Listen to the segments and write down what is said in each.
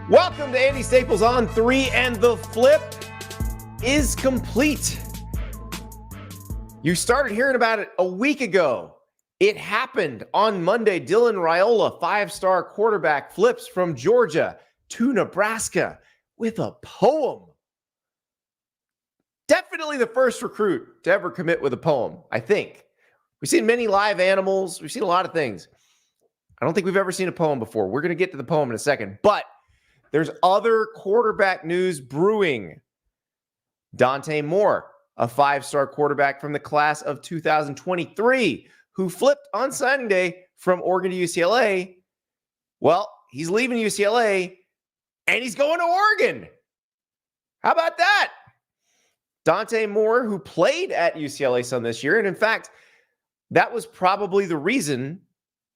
Welcome to Andy Staples on 3, and the flip is complete. You started hearing about it a week ago. It happened on Monday. Dylan Raiola, 5-star quarterback, flips from Georgia to Nebraska with a poem. Definitely the first recruit to ever commit with a poem, I think. We've seen many live animals. We've seen a lot of things. I don't think we've ever seen a poem before. We're going to get to the poem in a second, but there's other quarterback news brewing. Dante Moore, a 5-star quarterback from the class of 2023, who flipped on signing day from Oregon to UCLA. Well, he's leaving UCLA, and he's going to Oregon. How about that? Dante Moore, who played at UCLA some this year, and in fact, that was probably the reason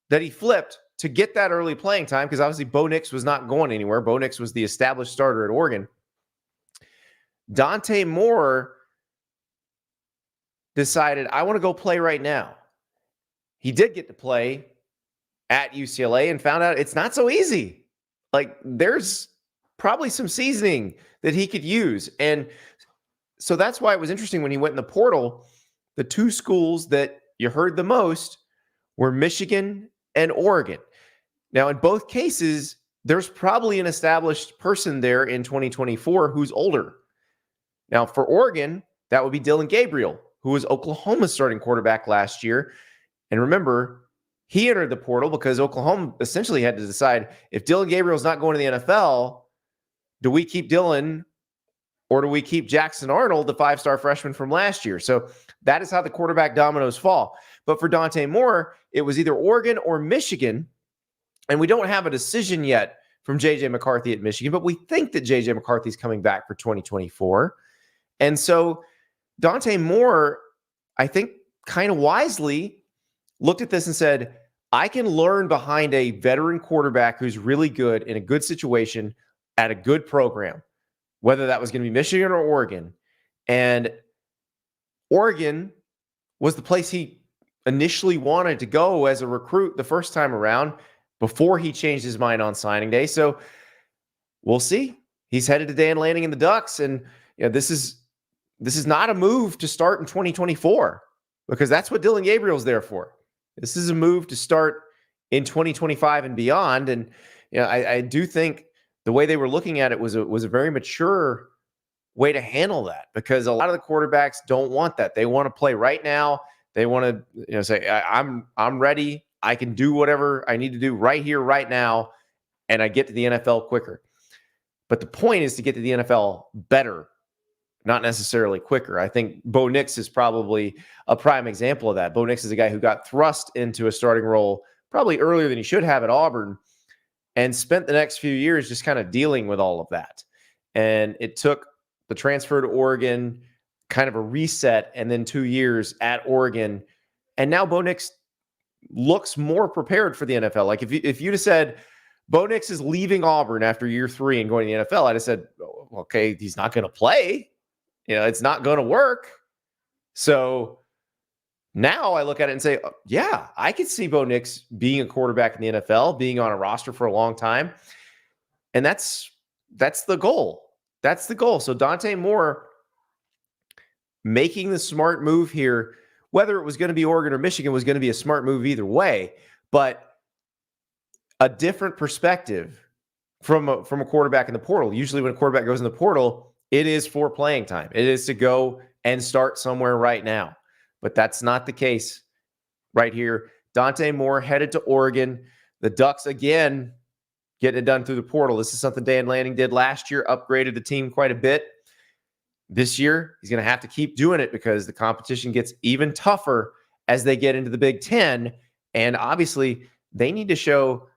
that he flipped to get that early playing time, because obviously Bo Nix was not going anywhere. Bo Nix was the established starter at Oregon. Dante Moore decided, I want to go play right now. He did get to play at UCLA and found out it's not so easy. Like, there's probably some seasoning that he could use. And so that's why it was interesting when he went in the portal. The two schools that you heard the most were Michigan and Oregon. Now, in both cases, there's probably an established person there in 2024 who's older. Now, for Oregon, that would be Dillon Gabriel, who was Oklahoma's starting quarterback last year. And remember, he entered the portal because Oklahoma essentially had to decide, if Dillon Gabriel's not going to the NFL, do we keep Dillon or do we keep Jackson Arnold, the 5-star freshman from last year? So that is how the quarterback dominoes fall. But for Dante Moore, it was either Oregon or Michigan. And we don't have a decision yet from J.J. McCarthy at Michigan, but we think that J.J. McCarthy is coming back for 2024. And so Dante Moore, I think, kind of wisely looked at this and said, I can learn behind a veteran quarterback who's really good in a good situation at a good program, whether that was going to be Michigan or Oregon. And Oregon was the place he initially wanted to go as a recruit the first time around before he changed his mind on signing day. So we'll see. He's headed to Dan Lanning and the Ducks. And this is not a move to start in 2024, because that's what Dillon Gabriel's there for. This is a move to start in 2025 and beyond. And I do think the way they were looking at it was a very mature way to handle that, because a lot of the quarterbacks don't want that. They want to play right now. They want to say, I'm ready. I can do whatever I need to do right here, right now, and I get to the NFL quicker. But the point is to get to the NFL better, not necessarily quicker. I think Bo Nix is probably a prime example of that. Bo Nix is a guy who got thrust into a starting role probably earlier than he should have at Auburn, and spent the next few years just kind of dealing with all of that. And it took the transfer to Oregon, kind of a reset, and then 2 years at Oregon. And now Bo Nix looks more prepared for the NFL. Like, if you'd have said Bo Nix is leaving Auburn after year 3 and going to the NFL, I'd have said, okay, he's not going to play. It's not going to work. So now I look at it and say, yeah, I could see Bo Nix being a quarterback in the NFL, being on a roster for a long time. And that's the goal. That's the goal. So Dante Moore making the smart move here, whether it was going to be Oregon or Michigan, was going to be a smart move either way, but a different perspective from a quarterback in the portal. Usually when a quarterback goes in the portal, it is for playing time. It is to go and start somewhere right now. But that's not the case right here. Dante Moore headed to Oregon. The Ducks, again, getting it done through the portal. This is something Dan Lanning did last year, upgraded the team quite a bit. This year, he's going to have to keep doing it because the competition gets even tougher as they get into the Big Ten. And obviously, they need to show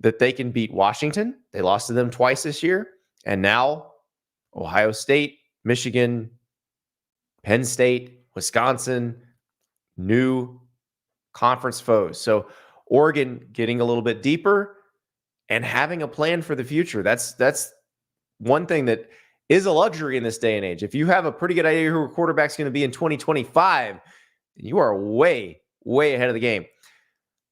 that they can beat Washington. They lost to them twice this year. And now Ohio State, Michigan, Penn State, Wisconsin, new conference foes. So Oregon getting a little bit deeper and having a plan for the future. That's one thing that is a luxury in this day and age. If you have a pretty good idea who a quarterback's going to be in 2025, you are way, way ahead of the game.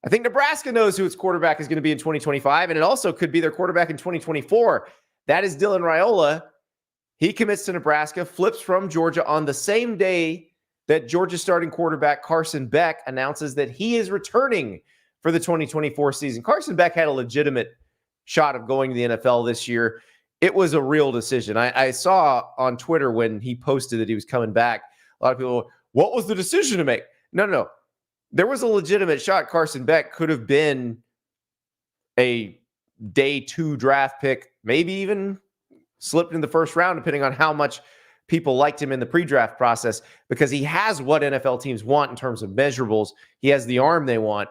I think Nebraska knows who its quarterback is going to be in 2025, and it also could be their quarterback in 2024. That is Dylan Raiola. He commits to Nebraska, flips from Georgia on the same day that Georgia starting quarterback Carson Beck announces that he is returning for the 2024 season. Carson Beck had a legitimate shot of going to the NFL this year. It was a real decision. I saw on Twitter when he posted that he was coming back, a lot of people, what was the decision to make? No. There was a legitimate shot. Carson Beck could have been a day 2 draft pick, maybe even slipped in the first round, depending on how much people liked him in the pre-draft process, because he has what NFL teams want in terms of measurables. He has the arm they want.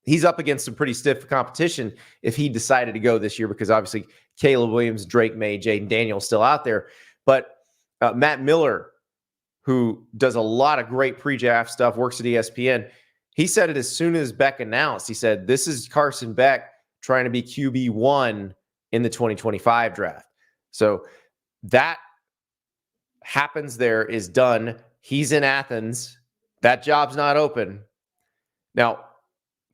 He's up against some pretty stiff competition if he decided to go this year, because obviously Caleb Williams, Drake May, Jaden Daniels still out there. But Matt Miller, who does a lot of great pre-draft stuff, works at ESPN, he said it as soon as Beck announced. He said, this is Carson Beck trying to be QB1 in the 2025 draft. So that happens there, is done. He's in Athens. That job's not open. Now,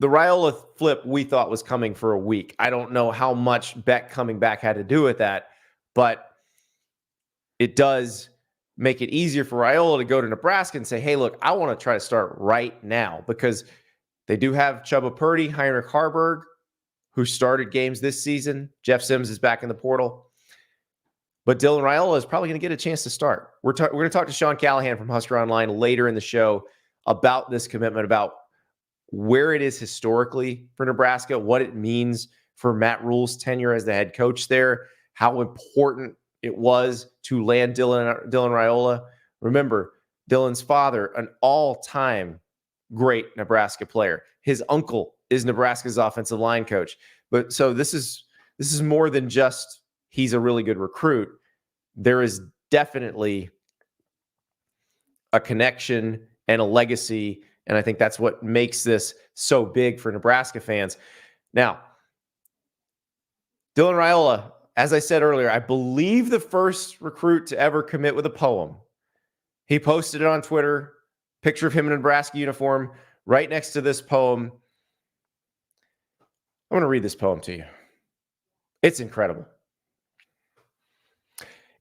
the Raiola flip we thought was coming for a week. I don't know how much Beck coming back had to do with that, but it does make it easier for Raiola to go to Nebraska and say, hey, look, I want to try to start right now, because they do have Chubba Purdy, Heinrich Harburg, who started games this season. Jeff Sims is back in the portal. But Dylan Raiola is probably going to get a chance to start. We're going to talk to Sean Callahan from Husker Online later in the show about this commitment, about where it is historically for Nebraska, what it means for Matt Rule's tenure as the head coach there, how important it was to land Dylan Raiola. Remember, Dylan's father, an all-time great Nebraska player. His uncle is Nebraska's offensive line coach. But so this is more than just he's a really good recruit. There is definitely a connection and a legacy, and I think that's what makes this so big for Nebraska fans. Now, Dylan Raiola, as I said earlier, I believe the first recruit to ever commit with a poem. He posted it on Twitter, picture of him in a Nebraska uniform, right next to this poem. I'm going to read this poem to you. It's incredible.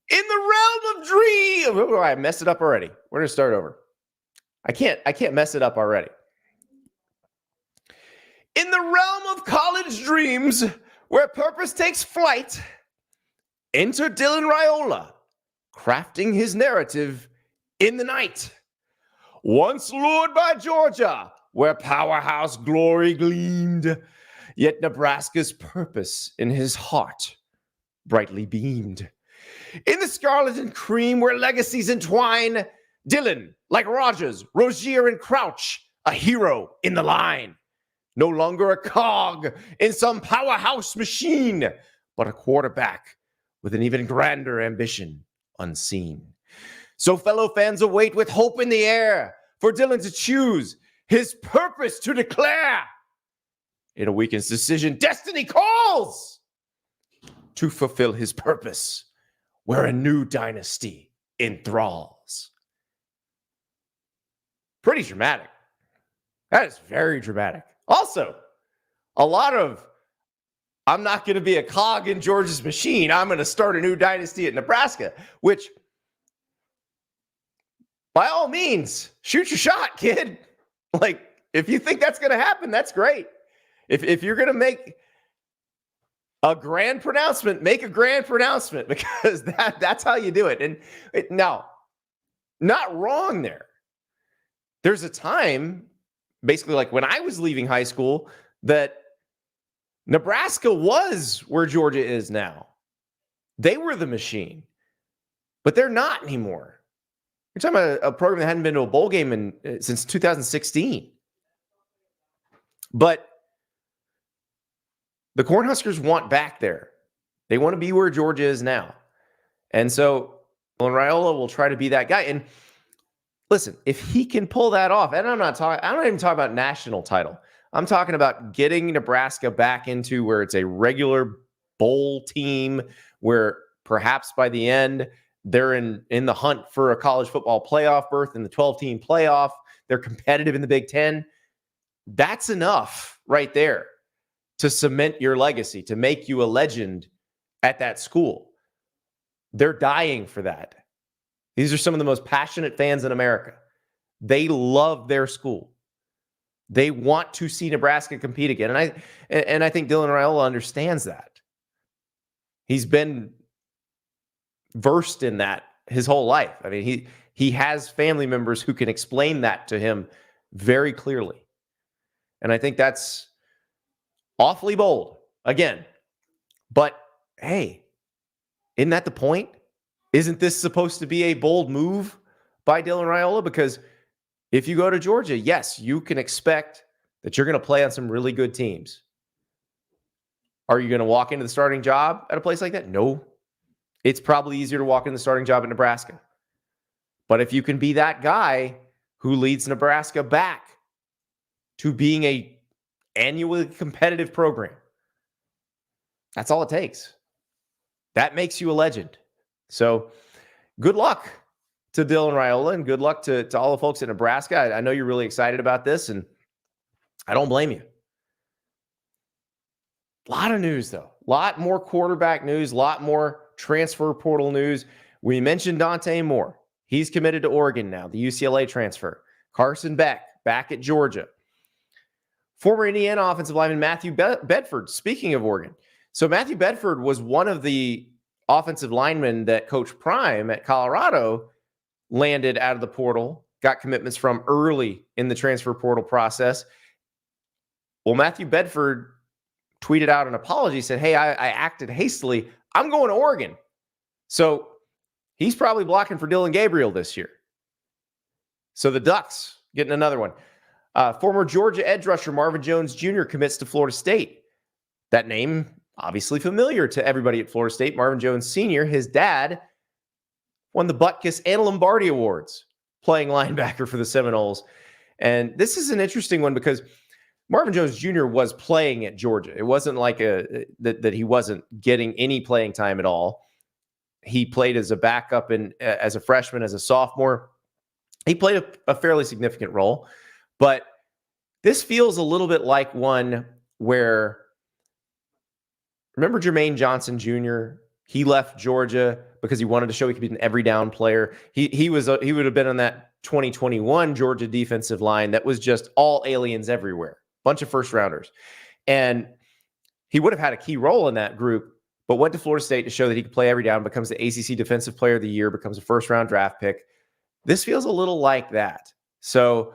In the realm of dream. Oh, I messed it up already. We're going to start over. I can't mess it up already. In the realm of college dreams, where purpose takes flight, enter Dylan Raiola, crafting his narrative in the night. Once lured by Georgia, where powerhouse glory gleamed, yet Nebraska's purpose in his heart brightly beamed. In the scarlet and cream, where legacies entwine, Dylan, like Rogers, Rozier, and Crouch, a hero in the line. No longer a cog in some powerhouse machine, but a quarterback with an even grander ambition unseen. So fellow fans await with hope in the air for Dylan to choose, his purpose to declare. In a weekend's decision, destiny calls to fulfill his purpose, where a new dynasty enthralls. Pretty dramatic. That is very dramatic. Also, a lot of, I'm not going to be a cog in Georgia's machine. I'm going to start a new dynasty at Nebraska, which, by all means, shoot your shot, kid. Like, if you think that's going to happen, that's great. If you're going to make a grand pronouncement, make a grand pronouncement, because that's how you do it. And now, not wrong there. There's a time, basically like when I was leaving high school, that Nebraska was where Georgia is now. They were the machine, but they're not anymore. You're talking about a program that hadn't been to a bowl game since 2016. But the Cornhuskers want back there. They want to be where Georgia is now. And so Raiola will try to be that guy. And listen, if he can pull that off, and I don't even talk about national title. I'm talking about getting Nebraska back into where it's a regular bowl team, where perhaps by the end they're in the hunt for a college football playoff berth in the 12-team playoff. They're competitive in the Big Ten. That's enough right there to cement your legacy, to make you a legend at that school. They're dying for that. These are some of the most passionate fans in America. They love their school. They want to see Nebraska compete again. And I think Dylan Raiola understands that. He's been versed in that his whole life. I mean, he has family members who can explain that to him very clearly. And I think that's awfully bold again. But hey, isn't that the point? Isn't this supposed to be a bold move by Dylan Raiola? Because if you go to Georgia, yes, you can expect that you're going to play on some really good teams. Are you going to walk into the starting job at a place like that? No. It's probably easier to walk in the starting job at Nebraska. But if you can be that guy who leads Nebraska back to being a annually competitive program, that's all it takes. That makes you a legend. So good luck to Dylan Raiola, and good luck to all the folks in Nebraska. I know you're really excited about this, and I don't blame you. A lot of news, though. A lot more quarterback news, a lot more transfer portal news. We mentioned Dante Moore. He's committed to Oregon now, the UCLA transfer. Carson Beck back at Georgia. Former Indiana offensive lineman Matthew Bedford, speaking of Oregon. So Matthew Bedford was one of the offensive linemen that Coach Prime at Colorado landed out of the portal, got commitments from early in the transfer portal process. Well, Matthew Bedford tweeted out an apology, said, hey, I acted hastily. I'm going to Oregon. So he's probably blocking for Dylan Gabriel this year. So the Ducks getting another one. Former Georgia edge rusher Marvin Jones Jr. commits to Florida State. That name, obviously familiar to everybody at Florida State. Marvin Jones Sr., his dad, won the Butkus and Lombardi Awards playing linebacker for the Seminoles. And this is an interesting one because Marvin Jones Jr. was playing at Georgia. It wasn't like that he wasn't getting any playing time at all. He played as a backup and as a freshman, as a sophomore. He played a fairly significant role. But this feels a little bit like one where, remember Jermaine Johnson Jr.? He left Georgia because he wanted to show he could be an every down player. He would have been on that 2021 Georgia defensive line that was just all aliens everywhere, bunch of first rounders. And he would have had a key role in that group, but went to Florida State to show that he could play every down, becomes the ACC Defensive Player of the Year, becomes a first round draft pick. This feels a little like that. So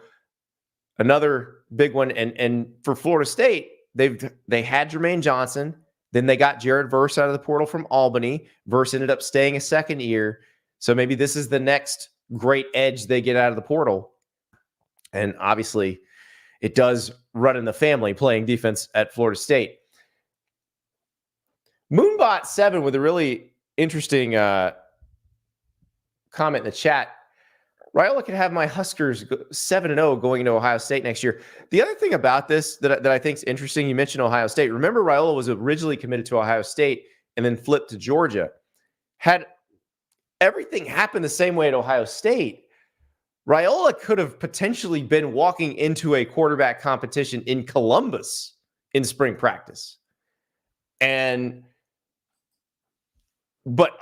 another big one. And for Florida State, they had Jermaine Johnson. Then they got Jared Verse out of the portal from Albany. Verse ended up staying a second year. So maybe this is the next great edge they get out of the portal. And obviously, it does run in the family playing defense at Florida State. Moonbot7 with a really interesting comment in the chat. Raiola could have my Huskers 7-0 going into Ohio State next year. The other thing about this that I think is interesting, you mentioned Ohio State. Remember, Raiola was originally committed to Ohio State and then flipped to Georgia. Had everything happened the same way at Ohio State, Raiola could have potentially been walking into a quarterback competition in Columbus in spring practice. But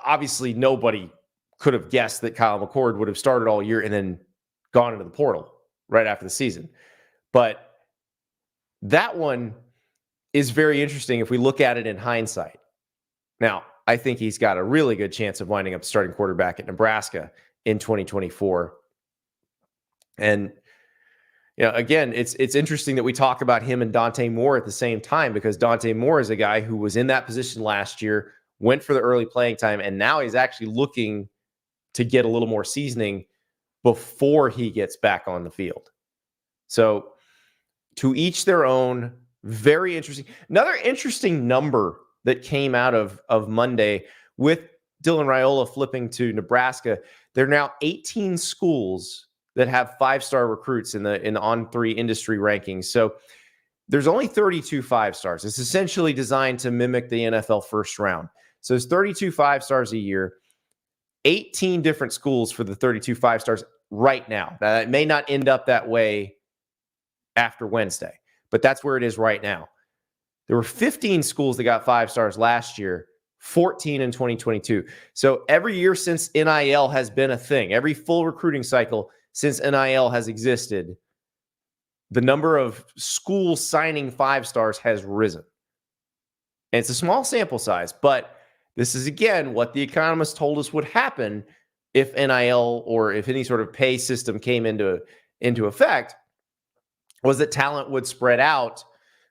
obviously nobody could have guessed that Kyle McCord would have started all year and then gone into the portal right after the season. But that one is very interesting if we look at it in hindsight. Now, I think he's got a really good chance of winding up starting quarterback at Nebraska in 2024. And again, it's interesting that we talk about him and Dante Moore at the same time, because Dante Moore is a guy who was in that position last year, went for the early playing time, and now he's actually looking to get a little more seasoning before he gets back on the field. So to each their own. Very interesting. Another interesting number that came out of Monday with Dylan Raiola flipping to Nebraska. There are now 18 schools that have 5-star recruits in the On3 industry rankings. So there's only 32 5-stars. It's essentially designed to mimic the NFL first round. So there's 32 5-stars a year, 18 different schools for the 32 5-stars right now. Now, it may not end up that way after Wednesday, but that's where it is right now. There were 15 schools that got 5 stars last year, 14 in 2022. So every year since NIL has been a thing, every full recruiting cycle since NIL has existed, the number of schools signing 5 stars has risen. And it's a small sample size, but this is, again, what the economists told us would happen if NIL or if any sort of pay system came into effect, was that talent would spread out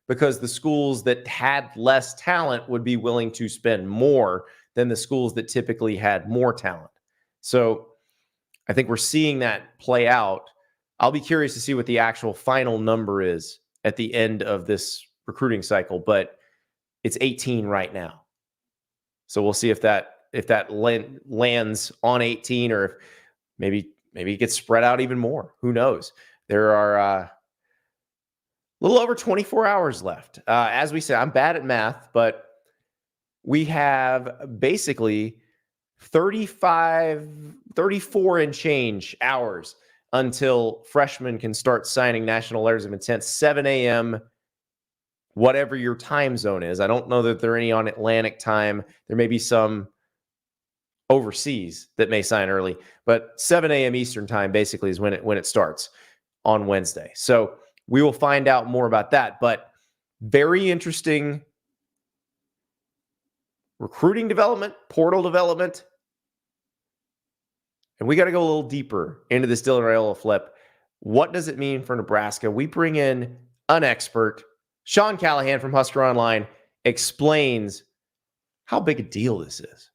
because the schools that had less talent would be willing to spend more than the schools that typically had more talent. So I think we're seeing that play out. I'll be curious to see what the actual final number is at the end of this recruiting cycle, but it's 18 right now. So we'll see if that lands on 18, or if maybe it gets spread out even more. Who knows? There are a little over 24 hours left. As we said, I'm bad at math, but we have basically 34 and change hours until freshmen can start signing national letters of intent, 7 a.m., whatever your time zone is. I don't know that there are any on Atlantic time. There may be some overseas that may sign early, but 7 a.m. Eastern time basically is when it starts on Wednesday. So we will find out more about that, but very interesting recruiting development, portal development. And we got to go a little deeper into this Dylan Raiola flip. What does it mean for Nebraska? We bring in an expert. Sean Callahan from Husker Online explains how big a deal this is.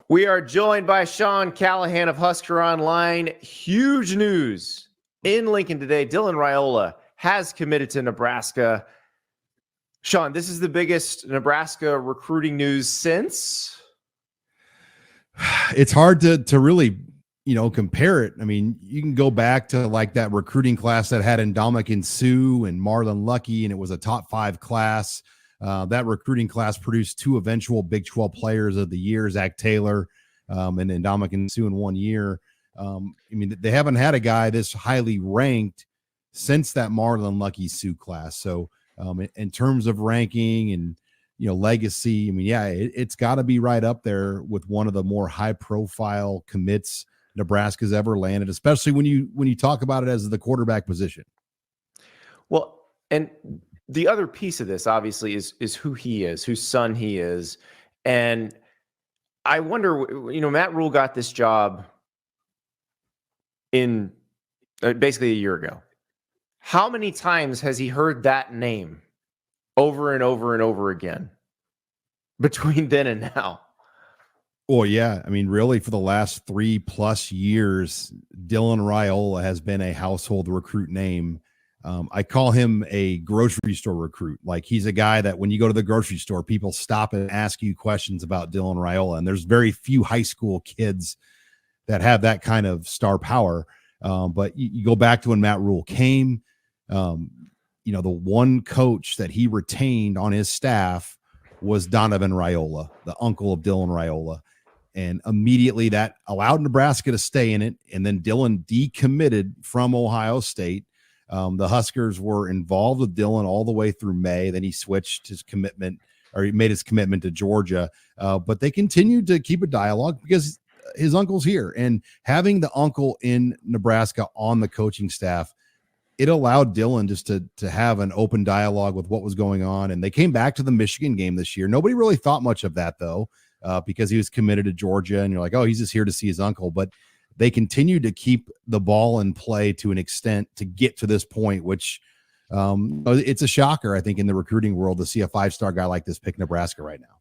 We are joined by Sean Callahan of Husker Online. Huge news in Lincoln today. Dylan Raiola has committed to Nebraska. Sean, this is the biggest Nebraska recruiting news since? It's hard to really, compare it. I mean, you can go back to like that recruiting class that had Ndamukong Suh and Marlon Lucky, and it was a top 5 class. That recruiting class produced 2 eventual Big 12 players of the year, Zach Taylor and Ndamukong Suh in 1 year. They haven't had a guy this highly ranked since that Marlon Lucky Suh class. So in terms of ranking and, legacy, it's got to be right up there with one of the more high profile commits Nebraska's ever landed, especially when you talk about it as the quarterback position. Well, and the other piece of this obviously is who he is, whose son he is. And I wonder, Matt Rule got this job in basically a year ago. How many times has he heard that name over and over and over again between then and now? Oh, yeah. Really, for the last 3+ years, Dylan Raiola has been a household recruit name. I call him a grocery store recruit. Like, he's a guy that when you go to the grocery store, people stop and ask you questions about Dylan Raiola. And there's very few high school kids that have that kind of star power. But you go back to when Matt Rule came, the one coach that he retained on his staff was Donovan Raiola, the uncle of Dylan Raiola. And immediately that allowed Nebraska to stay in it. And then Dylan decommitted from Ohio State. The Huskers were involved with Dylan all the way through May. Then he switched his commitment, or he made his commitment to Georgia. But they continued to keep a dialogue because his uncle's here. And having the uncle in Nebraska on the coaching staff, it allowed Dylan just to have an open dialogue with what was going on. And they came back to the Michigan game this year. Nobody really thought much of that, though, because he was committed to Georgia. And you're like, oh, he's just here to see his uncle. But they continued to keep the ball in play to an extent to get to this point, which it's a shocker, I think, in the recruiting world to see a 5-star guy like this pick Nebraska right now.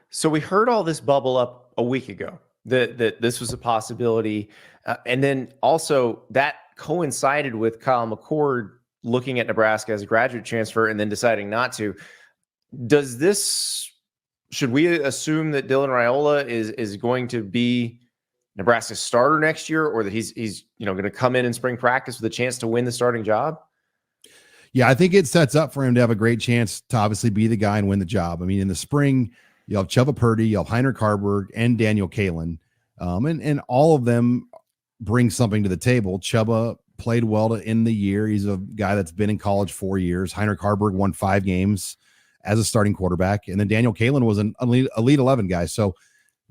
So we heard all this bubble up a week ago, that this was a possibility. And then also that coincided with Kyle McCord looking at Nebraska as a graduate transfer and then deciding not to. Should we assume that Dylan Raiola is going to be Nebraska's starter next year, or that he's going to come in spring practice with a chance to win the starting job? Yeah, I think it sets up for him to have a great chance to obviously be the guy and win the job. In the spring, you'll have Chuba Purdy, you'll have Heinrich Harburg, and Daniel Kaelin. And all of them bring something to the table. Chuba played well to end the year. He's a guy that's been in college 4 years. Heinrich Harburg won 5 games as a starting quarterback. And then Daniel Callahan was an elite 11 guy. So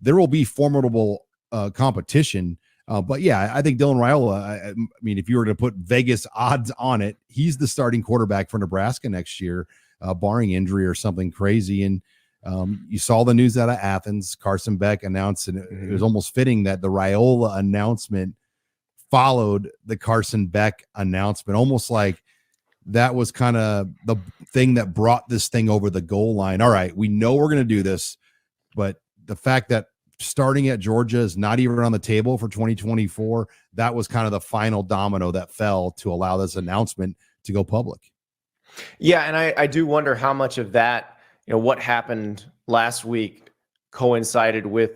there will be formidable competition. But yeah, I think Dylan Raiola, I mean, if you were to put Vegas odds on it, he's the starting quarterback for Nebraska next year, barring injury or something crazy. And you saw the news out of Athens. Carson Beck announced, and it was almost fitting that the Raiola announcement followed the Carson Beck announcement, almost like that was kind of the thing that brought this thing over the goal line. All right, we know we're going to do this, but the fact that starting at Georgia is not even on the table for 2024, that was kind of the final domino that fell to allow this announcement to go public. Yeah, and I do wonder how much of that, what happened last week coincided with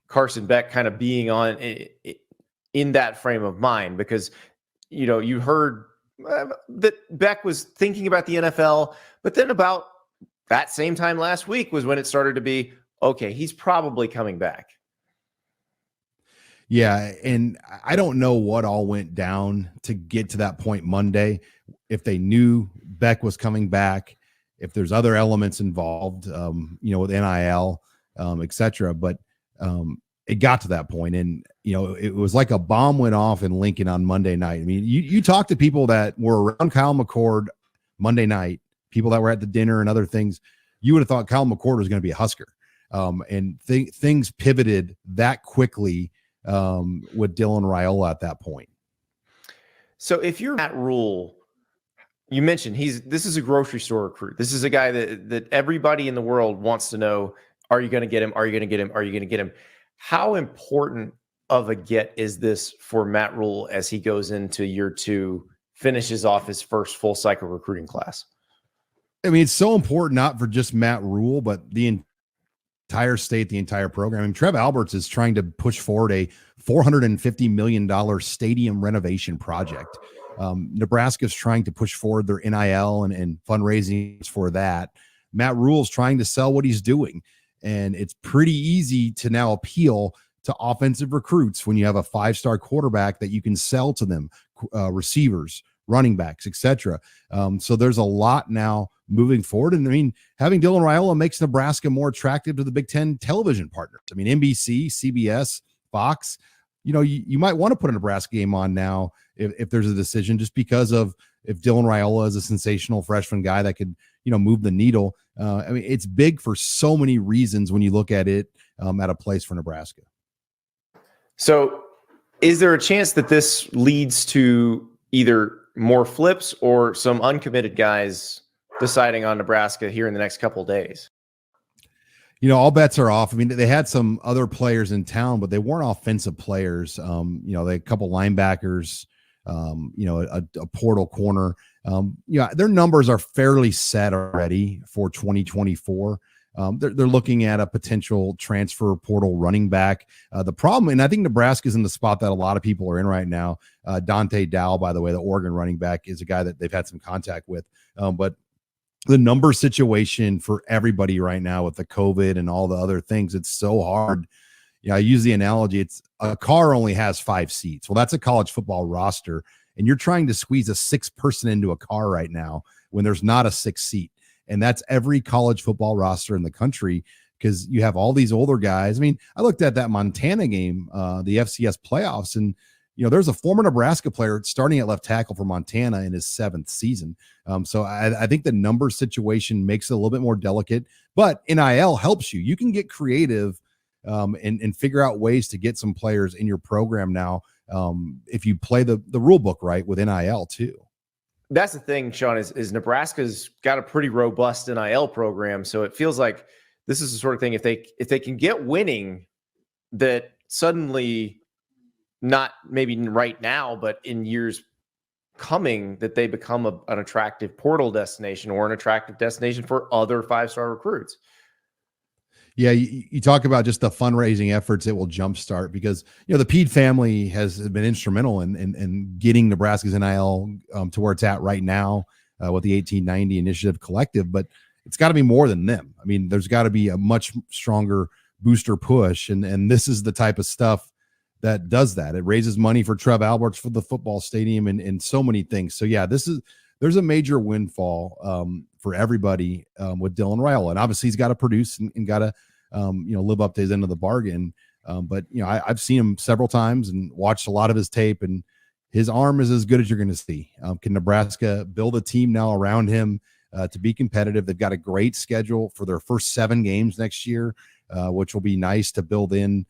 Carson Beck kind of being on in that frame of mind, because, you heard that Beck was thinking about the NFL, but then about that same time last week was when it started to be, okay, he's probably coming back. Yeah, and I don't know what all went down to get to that point Monday, if they knew Beck was coming back, if there's other elements involved, with NIL, et cetera. But it got to that point, and, it was like a bomb went off in Lincoln on Monday night. I mean, you talk to people that were around Kyle McCord Monday night, people that were at the dinner and other things, you would have thought Kyle McCord was going to be a Husker. And things pivoted that quickly with Dylan Raiola at that point. So if you're Matt Rule, you mentioned this is a grocery store recruit. This is a guy that everybody in the world wants to know, are you going to get him? Are you going to get him? Are you going to get him? How important of a get is this for Matt Rule as he goes into year 2, finishes off his first full cycle recruiting class? I mean, it's so important, not for just Matt Rule, but the entire state, the entire program. And Trev Alberts is trying to push forward a $450 million stadium renovation project. Nebraska is trying to push forward their NIL and fundraising for that. Matt Rule is trying to sell what he's doing. And it's pretty easy to now appeal to offensive recruits when you have a 5-star quarterback that you can sell to them, receivers, running backs, etc. So there's a lot now moving forward. And I mean, having Dylan Raiola makes Nebraska more attractive to the Big Ten television partners. I mean, NBC, CBS, Fox, you might want to put a Nebraska game on now if there's a decision, just because of if Dylan Raiola is a sensational freshman guy that could, move the needle. I mean, it's big for so many reasons when you look at it at a place for Nebraska. So is there a chance that this leads to either more flips or some uncommitted guys deciding on Nebraska here in the next couple of days? All bets are off. I mean, they had some other players in town, but they weren't offensive players. They had a couple linebackers, a portal corner. Their numbers are fairly set already for 2024. They're looking at a potential transfer portal running back. The problem, and I think Nebraska's in the spot that a lot of people are in right now. Dante, by the way, the Oregon running back, is a guy that they've had some contact with. But the number situation for everybody right now with the COVID and all the other things, it's so hard. I use the analogy, it's a car only has 5 seats. Well, that's a college football roster, and you're trying to squeeze a 6th person into a car right now when there's not a 6th seat. And that's every college football roster in the country, because you have all these older guys. I mean, I looked at that Montana game, the FCS playoffs, and there's a former Nebraska player starting at left tackle for Montana in his 7th season. So I think the number situation makes it a little bit more delicate, but NIL helps you. You can get creative and figure out ways to get some players in your program now if you play the rule book right with NIL too. That's the thing, Sean, is Nebraska's got a pretty robust NIL program. So it feels like this is the sort of thing, if they can get winning, that suddenly, not maybe right now, but in years coming, that they become an attractive portal destination or an attractive destination for other 5-star recruits. Yeah, you talk about just the fundraising efforts it will jumpstart, because the Pede family has been instrumental in getting Nebraska's NIL to where it's at right now with the 1890 Initiative Collective. But it's got to be more than them. I mean, there's got to be a much stronger booster push, and this is the type of stuff that does that. It raises money for Trev Alberts for the football stadium and so many things. So yeah, there's a major windfall for everybody with Dylan Raiola, and obviously he's got to produce and got to live up to his end of the bargain. But I've seen him several times and watched a lot of his tape, and his arm is as good as you're going to see. Can Nebraska build a team now around him to be competitive? They've got a great schedule for their first 7 games next year, which will be nice to build in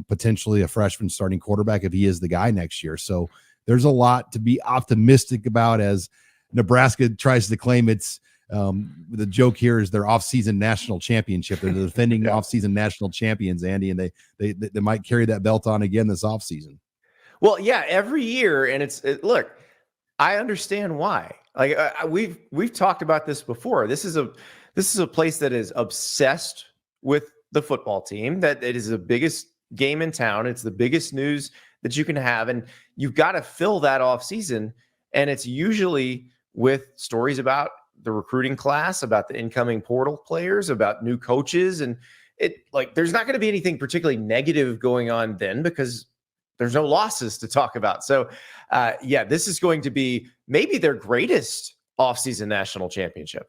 potentially a freshman starting quarterback if he is the guy next year. So there's a lot to be optimistic about as Nebraska tries to claim it's the joke here is their offseason national championship. They're the defending offseason national champions, Andy, and they might carry that belt on again this offseason. Well, yeah, every year, and look, I understand why. Like we've talked about this before. This is a place that is obsessed with the football team. That it is the biggest game in town. It's the biggest news that you can have, and you've got to fill that off season. And it's usually with stories about the recruiting class, about the incoming portal players, about new coaches, and there's not going to be anything particularly negative going on then because there's no losses to talk about. So, this is going to be maybe their greatest offseason national championship.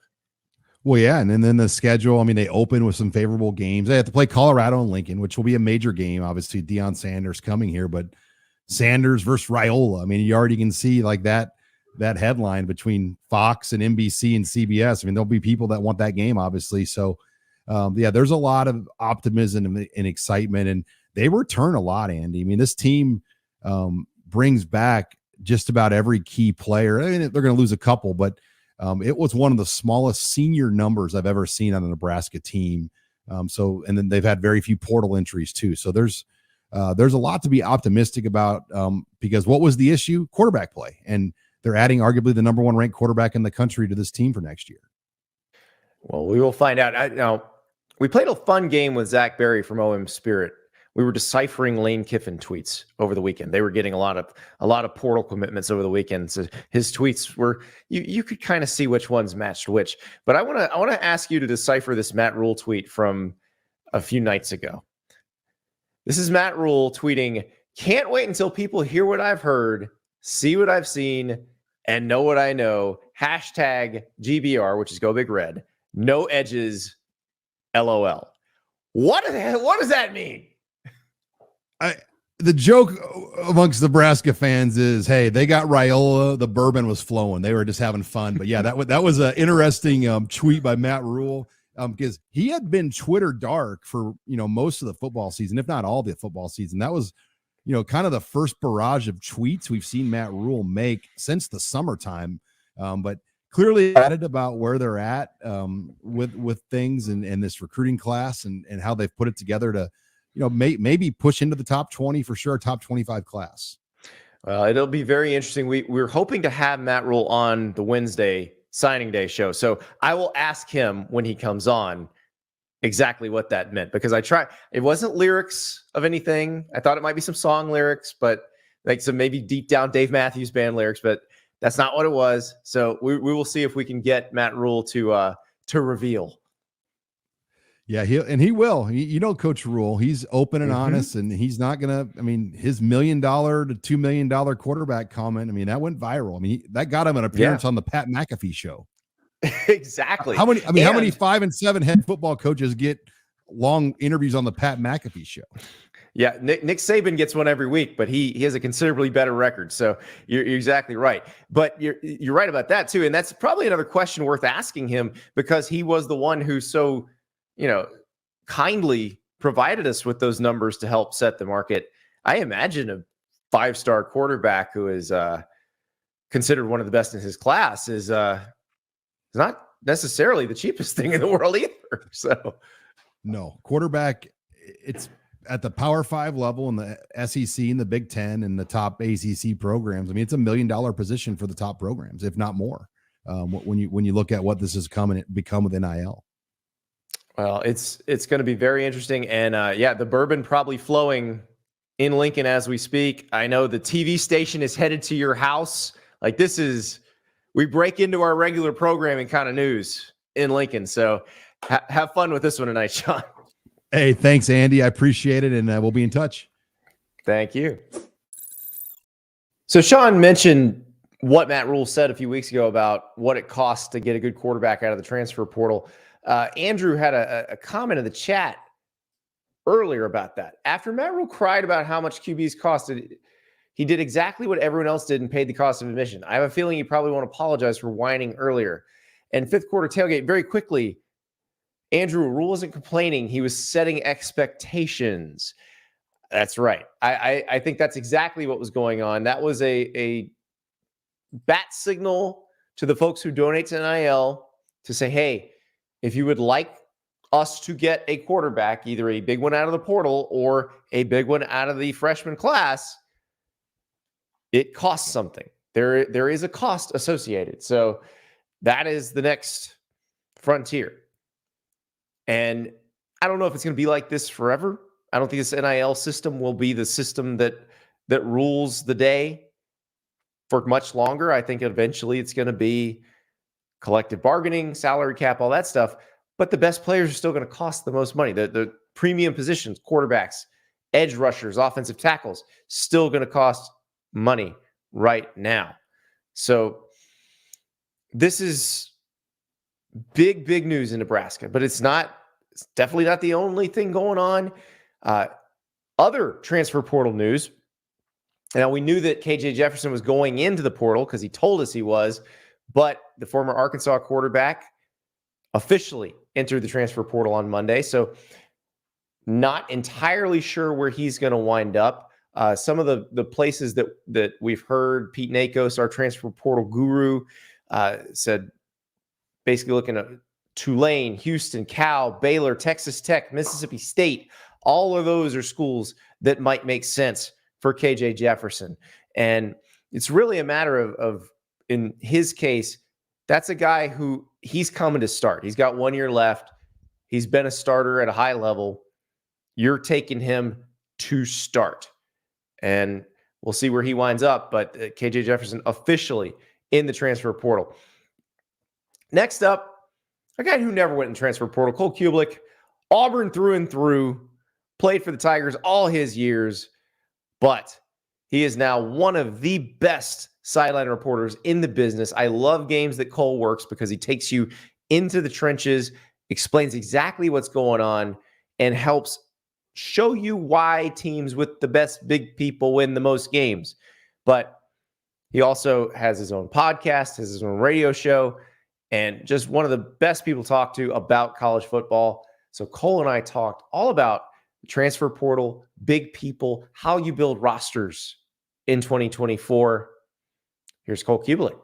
Well, yeah, and then the schedule, I mean, they open with some favorable games. They have to play Colorado and Lincoln, which will be a major game. Obviously, Deion Sanders coming here, but Sanders versus Raiola. I mean, you already can see like that headline between Fox and NBC and CBS. I mean, there'll be people that want that game, obviously. So, there's a lot of optimism and excitement, and they return a lot, Andy. I mean, this team brings back just about every key player. I mean, they're going to lose a couple, but it was one of the smallest senior numbers I've ever seen on a Nebraska team. And then they've had very few portal entries too. So there's a lot to be optimistic about because what was the issue? Quarterback play. And they're adding arguably the number 1 ranked quarterback in the country to this team for next year. Well, we will find out. Now, we played a fun game with Zach Berry from OM Spirit. We were deciphering Lane Kiffin tweets over the weekend. They were getting a lot of portal commitments over the weekend. So his tweets were you could kind of see which ones matched which. But I want to ask you to decipher this Matt Rule tweet from a few nights ago. This is Matt Rule tweeting, "Can't wait until people hear what I've heard, see what I've seen, and know what I know. Hashtag GBR," which is Go Big Red. No edges. LOL. What does that mean? The joke amongst Nebraska fans is, hey, they got Raiola, the bourbon was flowing. They were just having fun. But yeah, that was an interesting tweet by Matt Rule because he had been Twitter dark for, most of the football season, if not all the football season. That was, kind of the first barrage of tweets we've seen Matt Rule make since the summertime. But clearly excited about where they're at with things and this recruiting class and how they've put it together to, maybe push into the top 20 for sure, top 25 class. Well, it'll be very interesting. We're hoping to have Matt Rule on the Wednesday signing day show. So I will ask him when he comes on exactly what that meant, because it wasn't lyrics of anything. I thought it might be some song lyrics, but like some maybe deep down Dave Matthews Band lyrics, but that's not what it was. So we will see if we can get Matt Rule to reveal. Yeah, he will. Coach Rule, he's open and honest, and he's not going to, his $1 million to $2 million quarterback comment, that went viral. That got him an appearance on the Pat McAfee show. Exactly. How many 5 and 7 head football coaches get long interviews on the Pat McAfee show? Yeah, Nick Saban gets one every week, but he has a considerably better record. So you're exactly right. But you're right about that too. And that's probably another question worth asking him, because he was the one who so kindly provided us with those numbers to help set the market. I imagine a 5-star quarterback who is considered one of the best in his class is not necessarily the cheapest thing in the world either. So, no, quarterback, it's at the Power 5 level in the SEC and the Big Ten and the top ACC programs. It's $1 million position for the top programs, if not more. When you look at what this has become with NIL. Well, it's going to be very interesting. And the bourbon probably flowing in Lincoln as we speak. I know the TV station is headed to your house. Like we break into our regular programming kind of news in Lincoln. So have fun with this one tonight, Sean. Hey, thanks, Andy. I appreciate it. And we'll be in touch. Thank you. So Sean mentioned what Matt Rule said a few weeks ago about what it costs to get a good quarterback out of the transfer portal. Andrew had a comment in the chat earlier about that. After Matt Rule cried about how much QBs costed, he did exactly what everyone else did and paid the cost of admission. I have a feeling he probably won't apologize for whining earlier. And fifth quarter tailgate, very quickly, Andrew Rule wasn't complaining. He was setting expectations. That's right. I think that's exactly what was going on. That was a bat signal to the folks who donate to NIL to say, hey, if you would like us to get a quarterback, either a big one out of the portal or a big one out of the freshman class, it costs something. There is a cost associated. So that is the next frontier. And I don't know if it's going to be like this forever. I don't think this NIL system will be the system that rules the day for much longer. I think eventually it's going to be collective bargaining, salary cap, all that stuff. But the best players are still going to cost the most money. The premium positions, quarterbacks, edge rushers, offensive tackles, still going to cost money right now. So this is big, big news in Nebraska, but it's definitely not the only thing going on. Other transfer portal news. Now, we knew that KJ Jefferson was going into the portal because he told us he was, but the former Arkansas quarterback officially entered the transfer portal on Monday. So not entirely sure where he's going to wind up. Some of the places that we've heard, Pete Nakos, our transfer portal guru, said basically looking at Tulane, Houston, Cal, Baylor, Texas Tech, Mississippi State. All of those are schools that might make sense for KJ Jefferson. And it's really a matter of in his case, that's a guy who he's coming to start. He's got 1 year left. He's been a starter at a high level. You're taking him to start. And we'll see where he winds up. But KJ Jefferson officially in the transfer portal. Next up, a guy who never went in transfer portal, Cole Cubelic, Auburn through and through, played for the Tigers all his years, but he is now one of the best sideline reporters in the business. I love games that Cole works because he takes you into the trenches, explains exactly what's going on, and helps show you why teams with the best big people win the most games. But he also has his own podcast, has his own radio show, and just one of the best people to talk to about college football. So Cole and I talked all about the transfer portal, big people, how you build rosters in 2024. Here's Cole Cubelic.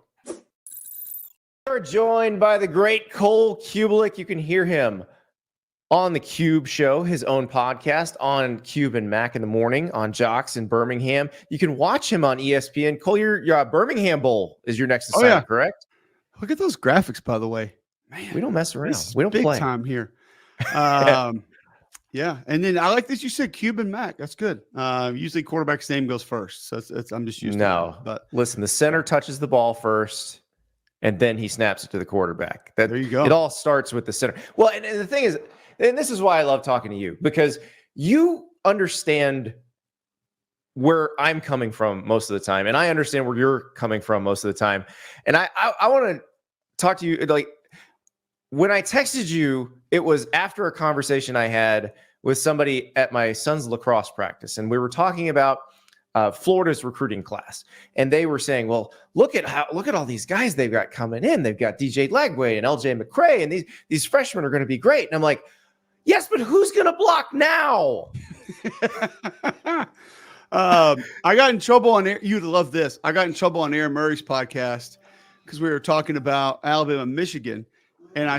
We're joined by the great Cole Cubelic. You can hear him on the Cube Show, his own podcast on Cube and Mac in the morning on Jocks in Birmingham. You can watch him on ESPN. Cole, your Birmingham Bowl is your next assignment, correct? Look at those graphics, by the way. Man, we don't mess around. We don't big play. Time here. Yeah, and then I like this. You said Cube and Mac. That's good. Usually quarterback's name goes first, so I'm just used to that. But listen, the center touches the ball first, and then he snaps it to the quarterback. There you go. It all starts with the center. Well, and the thing is, and this is why I love talking to you, because you understand where I'm coming from most of the time, and I understand where you're coming from most of the time. And I want to talk to you, like, when I texted you, it was after a conversation I had with somebody at my son's lacrosse practice, and we were talking about Florida's recruiting class, and they were saying, "Well, look at all these guys they've got coming in. They've got DJ Lagway and LJ McCray, and these freshmen are going to be great." And I'm like, "Yes, but who's going to block now?" I got in trouble on air. You'd love this. I got in trouble on Aaron Murray's podcast because we were talking about Alabama, Michigan. And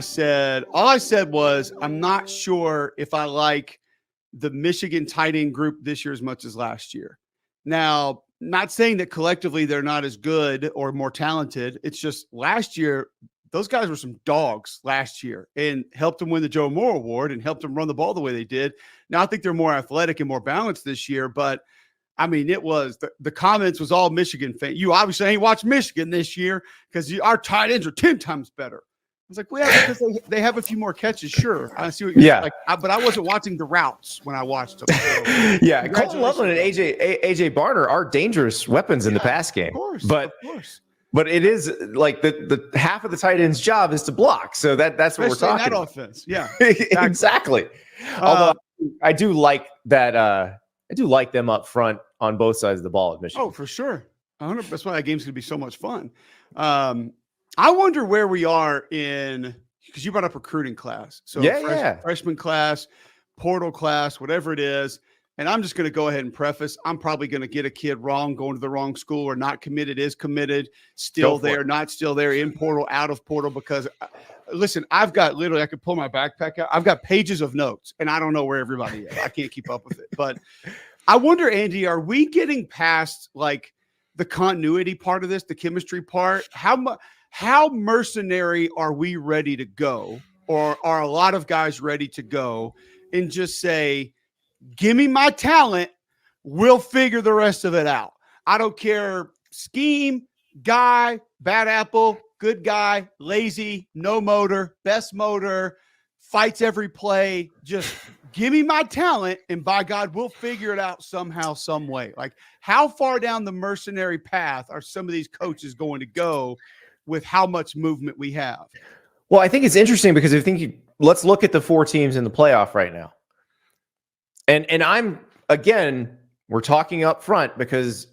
all I said was, I'm not sure if I like the Michigan tight end group this year as much as last year. Now, not saying that collectively they're not as good or more talented. It's just last year, those guys were some dogs last year and helped them win the Joe Moore Award and helped them run the ball the way they did. Now, I think they're more athletic and more balanced this year, but I mean, it was the comments was all Michigan fan. You obviously ain't watched Michigan this year because our tight ends are 10 times better. was like, well, yeah, because they have a few more catches. Sure. I see what you're like. But I wasn't watching the routes when I watched them. So, yeah. Colin Loveland and AJ Barner are dangerous weapons in the pass game. Of course. But it is like the half of the tight end's job is to block. So that's what we're talking about. Offense. Yeah. Exactly. Although I do like that. I do like them up front on both sides of the ball at Michigan. Oh, for sure. 100%. That's why that game's going to be so much fun. I wonder where we are because you brought up recruiting class. So freshman class, portal class, whatever it is. And I'm just going to go ahead and preface, I'm probably going to get a kid wrong, going to the wrong school, or not committed, is committed, still there, not still there, in portal, out of portal. Because listen, I've got literally, I could pull my backpack out. I've got pages of notes and I don't know where everybody is. I can't keep up with it. But I wonder, Andy, are we getting past like the continuity part of this, the chemistry part? How mercenary are we ready to go? Or are a lot of guys ready to go and just say, give me my talent, we'll figure the rest of it out. I don't care, scheme, guy, bad apple, good guy, lazy, no motor, best motor, fights every play. Just give me my talent, and by God, we'll figure it out somehow, some way. Like, how far down the mercenary path are some of these coaches going to go with how much movement we have? Well, I think it's interesting because let's look at the 4 teams in the playoff right now. And I'm, again, we're talking up front because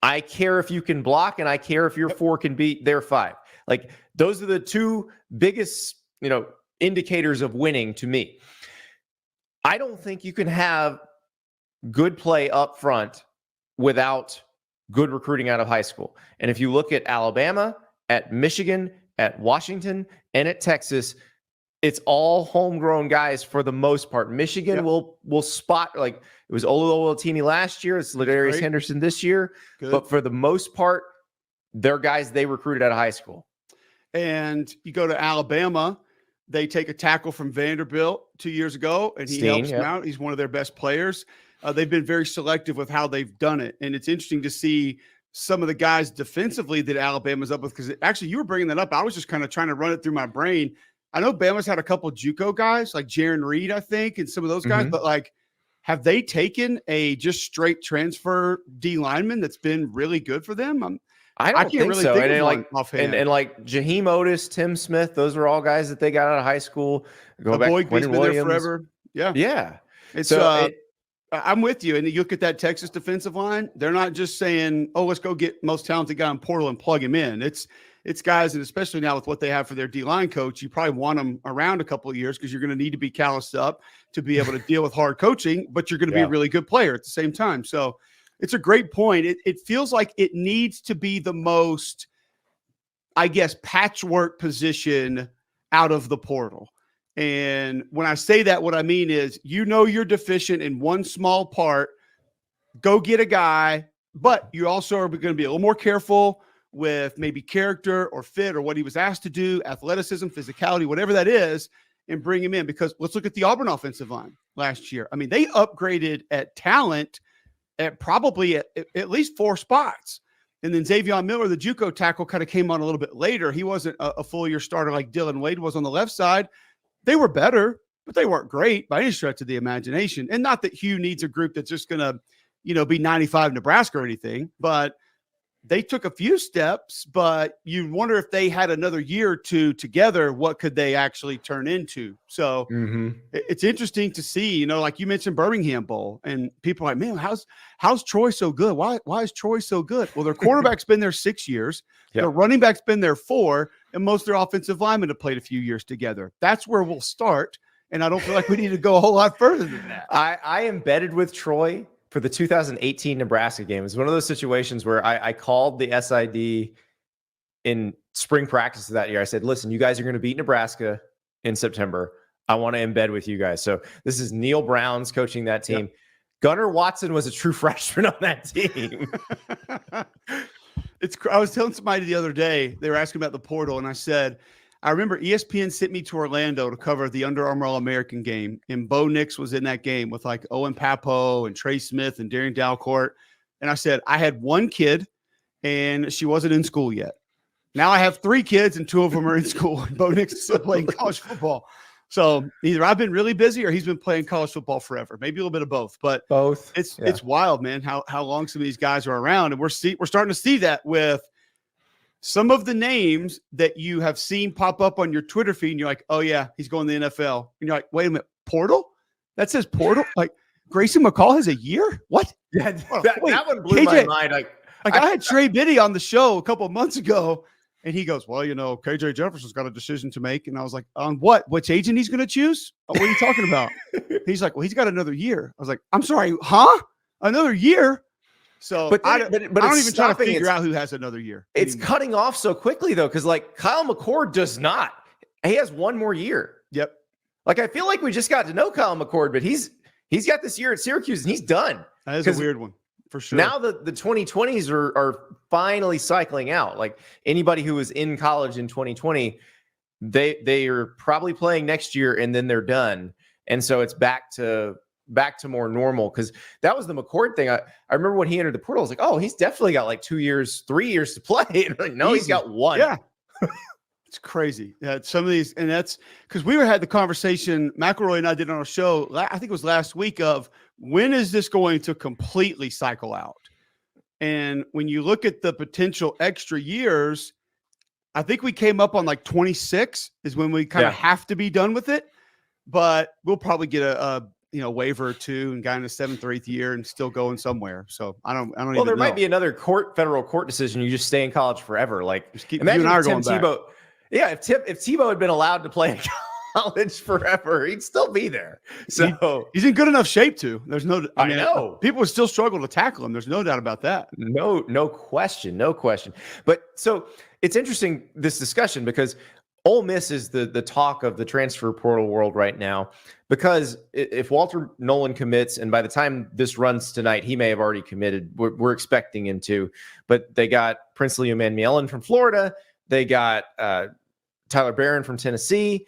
I care if you can block and I care if your 4 can beat their 5. Like, those are the 2 biggest, indicators of winning to me. I don't think you can have good play up front without good recruiting out of high school. And if you look at Alabama, at Michigan, at Washington, and at Texas, it's all homegrown guys for the most part. Michigan will spot, like, it was Olu Olutini last year. It's Ladarius Henderson this year. Good. But for the most part, they're guys they recruited out of high school. And you go to Alabama, they take a tackle from Vanderbilt 2 years ago, and he helps them out. He's one of their best players. They've been very selective with how they've done it. And it's interesting to see some of the guys defensively that Alabama's up with, because actually you were bringing that up. I was just kind of trying to run it through my brain. I know Bama's had a couple of JUCO guys like Jaron Reed, I think, and some of those guys, but like, have they taken a just straight transfer D lineman that's been really good for them? I can't think really so. Think and like Jaheim Otis, Tim Smith, those are all guys that they got out of high school. Go back, Boyd's been there forever. Yeah. It's I'm with you. And you look at that Texas defensive line, they're not just saying, oh, let's go get most talented guy in portal and plug him in. It's guys, and especially now with what they have for their D-line coach, you probably want them around a couple of years because you're going to need to be calloused up to be able to deal with hard coaching, but you're going to be a really good player at the same time. So it's a great point. It feels like it needs to be the most, I guess, patchwork position out of the portal. And when I say that, what I mean is, you're deficient in one small part, go get a guy, but you also are going to be a little more careful with maybe character or fit or what he was asked to do, athleticism, physicality, whatever that is, and bring him in. Because let's look at the Auburn offensive line last year. I mean, they upgraded at talent at probably at least 4 spots. And then Xavion Miller, the JUCO tackle, kind of came on a little bit later. He wasn't a full year starter like Dylan Wade was on the left side. They were better, but they weren't great by any stretch of the imagination. And not that Hugh needs a group that's just going to, be 95 Nebraska or anything, but they took a few steps. But you wonder if they had another year or 2 together, what could they actually turn into? So it's interesting to see, like you mentioned Birmingham Bowl, and people are like, man, how's Troy so good? Why is Troy so good? Well, their quarterback's been there 6 years. Their running back's been there 4, and most of their offensive linemen have played a few years together. That's where we'll start. And I don't feel like we need to go a whole lot further than that. I embedded with Troy for the 2018 Nebraska game. It was one of those situations where I called the SID in spring practice that year. I said, listen, you guys are going to beat Nebraska in September. I want to embed with you guys. So this is Neil Brown's coaching that team. Yep. Gunnar Watson was a true freshman on that team. I was telling somebody the other day, they were asking about the portal, and I said, I remember ESPN sent me to Orlando to cover the Under Armour All-American game, and Bo Nix was in that game with like Owen Papo and Trey Smith and Darian Dalcourt. And I said, I had one kid, and she wasn't in school yet. Now I have 3 kids and 2 of them are in school. And Bo Nix is still playing college football. So either I've been really busy or he's been playing college football forever. Maybe a little bit of both. But it's wild, man, how long some of these guys are around. And we're starting to see that with some of the names that you have seen pop up on your Twitter feed. And you're like, oh, yeah, he's going to the NFL. And you're like, wait a minute, portal? That says portal? Like Grayson McCall has a year? What? Yeah, that one blew my mind. I had Trey Biddy on the show a couple of months ago. And he goes, well, KJ Jefferson's got a decision to make. And I was like, on what? Which agent he's going to choose? What are you talking about? He's like, well, he's got another year. I was like, I'm sorry, huh? Another year? So but I don't even try to figure out who has another year. It's cutting off so quickly, though, because like Kyle McCord does not. He has 1 more year. Yep. Like I feel like we just got to know Kyle McCord, but he's got this year at Syracuse and he's done. That is a weird one. For sure. Now the 2020s are finally cycling out. Like anybody who was in college in 2020, they are probably playing next year and then they're done. And so it's back to more normal, because that was the McCord thing. I remember when he entered the portal, I was like, oh, he's definitely got like 2 years, 3 years to play. And like, no, he's got 1. Yeah. It's crazy. Yeah, some of these, and that's because we had the conversation, McElroy and I did on our show, I think it was last week, of when is this going to completely cycle out? And when you look at the potential extra years, I think we came up on like 26 is when we kind of have to be done with it. But we'll probably get a waiver or 2 and guy in the 7th or 8th year and still going somewhere. So I don't even know. Well, there might be another federal court decision. You just stay in college forever. Like just keep, imagine if Tim Tebow. Yeah, if Tebow had been allowed to play in college forever, he'd still be there. So he's in good enough shape to. There's no. I know people would still struggle to tackle him. There's no doubt about that. No question. But so it's interesting, this discussion, because Ole Miss is the talk of the transfer portal world right now. Because if Walter Nolan commits, and by the time this runs tonight, he may have already committed. We're expecting him to. But they got Princely Umanmielen from Florida. They got Tyler Barron from Tennessee.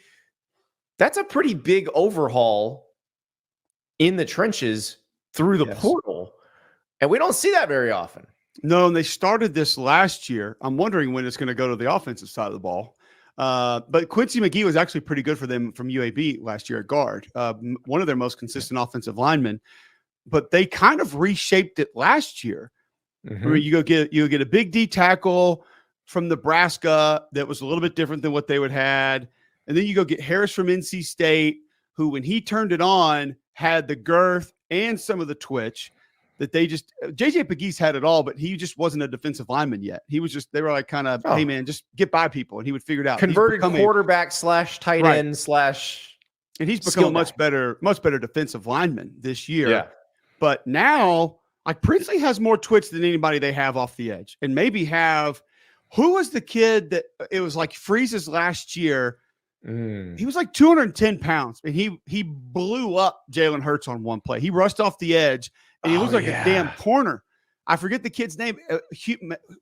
That's a pretty big overhaul in the trenches through the portal. And we don't see that very often. No, and they started this last year. I'm wondering when it's going to go to the offensive side of the ball. But Quincy McGee was actually pretty good for them from UAB last year at guard. One of their most consistent offensive linemen. But they kind of reshaped it last year. Mm-hmm. Where you get a big D tackle from Nebraska that was a little bit different than what they would had. And then you go get Harris from NC State, who, when he turned it on, had the girth and some of the twitch that JJ Pegues had it all, but he just wasn't a defensive lineman yet. He was just, they were like kind of, hey man, just get by people. And he would figure it out. Converted quarterback / tight end / and he's become a much better defensive lineman this year. Yeah. But now, like, Princely has more twitch than anybody they have off the edge. And maybe who was the kid that it was like Freeze's last year? He was like 210 pounds, and he blew up Jalen Hurts on one play. He rushed off the edge, and he looked like a damn corner. I forget the kid's name.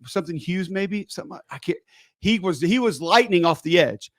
Something Hughes, maybe. Something I can't. He was lightning off the edge,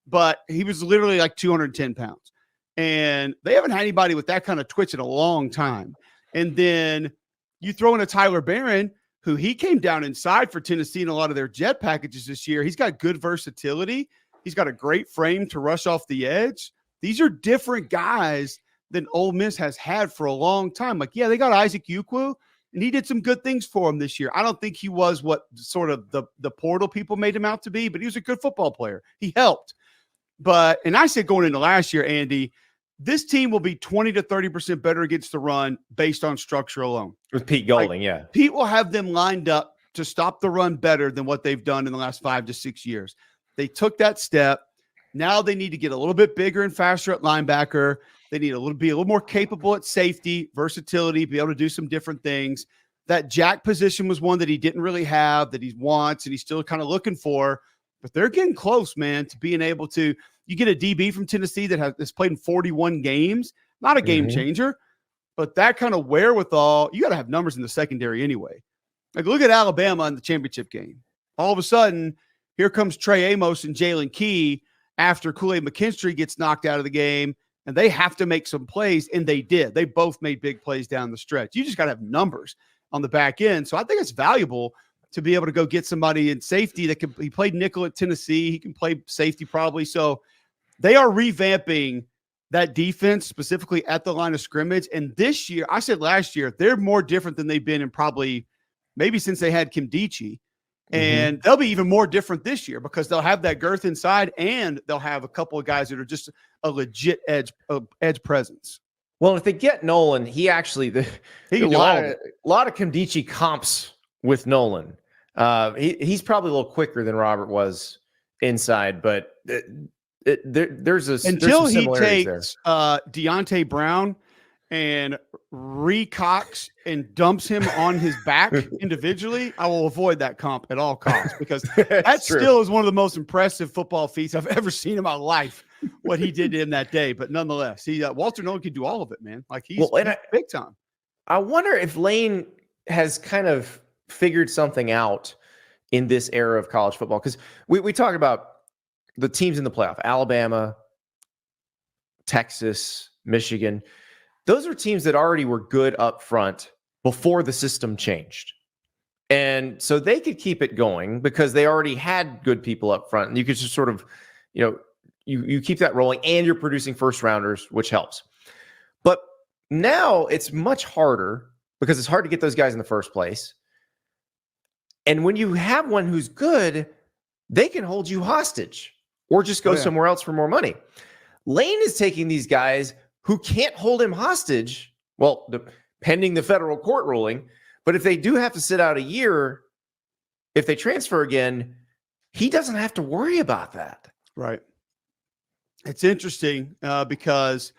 but he was literally like 210 pounds. And they haven't had anybody with that kind of twitch in a long time. And then you throw in a Tyler Barron, who he came down inside for Tennessee in a lot of their jet packages this year. He's got good versatility. He's got a great frame to rush off the edge. These are different guys than Ole Miss has had for a long time. Like, yeah, they got Isaac Ukwu, and he did some good things for him this year. I don't think he was what sort of the portal people made him out to be, but he was a good football player. He helped. And I said going into last year, Andy, this team will be 20 to 30% better against the run based on structure alone. With Pete Golding, yeah. Pete will have them lined up to stop the run better than what they've done in the last 5 to 6 years. They took that step. Now they need to get a little bit bigger and faster at linebacker. They need be a little more capable at safety, versatility, be able to do some different things. That jack position was one that he didn't really have, that he wants, and he's still kind of looking for. But they're getting close, man, to being able to. You get a DB from Tennessee that has played in 41 games, not a game changer, but that kind of wherewithal. You got to have numbers in the secondary anyway. Like, look at Alabama in the championship game. All of a sudden, here comes Trey Amos and Jalen Key after Kool-Aid McKinstry gets knocked out of the game, and they have to make some plays, and they did. They both made big plays down the stretch. You just got to have numbers on the back end. So I think it's valuable to be able to go get somebody in safety that he played nickel at Tennessee. He can play safety probably. So they are revamping that defense specifically at the line of scrimmage. And this year, I said last year, they're more different than they've been in probably maybe since they had Kim Dichie. And they'll be even more different this year because they'll have that girth inside and they'll have a couple of guys that are just a legit edge presence. Well, if they get Nolan, he actually He can a do all of lot it. of Kimdichie comps with Nolan. He's probably a little quicker than Robert was inside, but there's Until some he similarities takes there. Deontay Brown and recocks and dumps him on his back individually, I will avoid that comp at all costs because that still is one of the most impressive football feats I've ever seen in my life, what he did to him that day. But nonetheless, Walter Nolan can do all of it, man. Like he's big time. I wonder if Lane has kind of figured something out in this era of college football because we talk about the teams in the playoff, Alabama, Texas, Michigan. Those are teams that already were good up front before the system changed. And so they could keep it going because they already had good people up front. And you could just sort of, you keep that rolling and you're producing first rounders, which helps. But now it's much harder because it's hard to get those guys in the first place. And when you have one who's good, they can hold you hostage or just go somewhere else for more money. Lane is taking these guys who can't hold him hostage, well, pending the federal court ruling. But if they do have to sit out a year, if they transfer again, he doesn't have to worry about that. Right. It's interesting because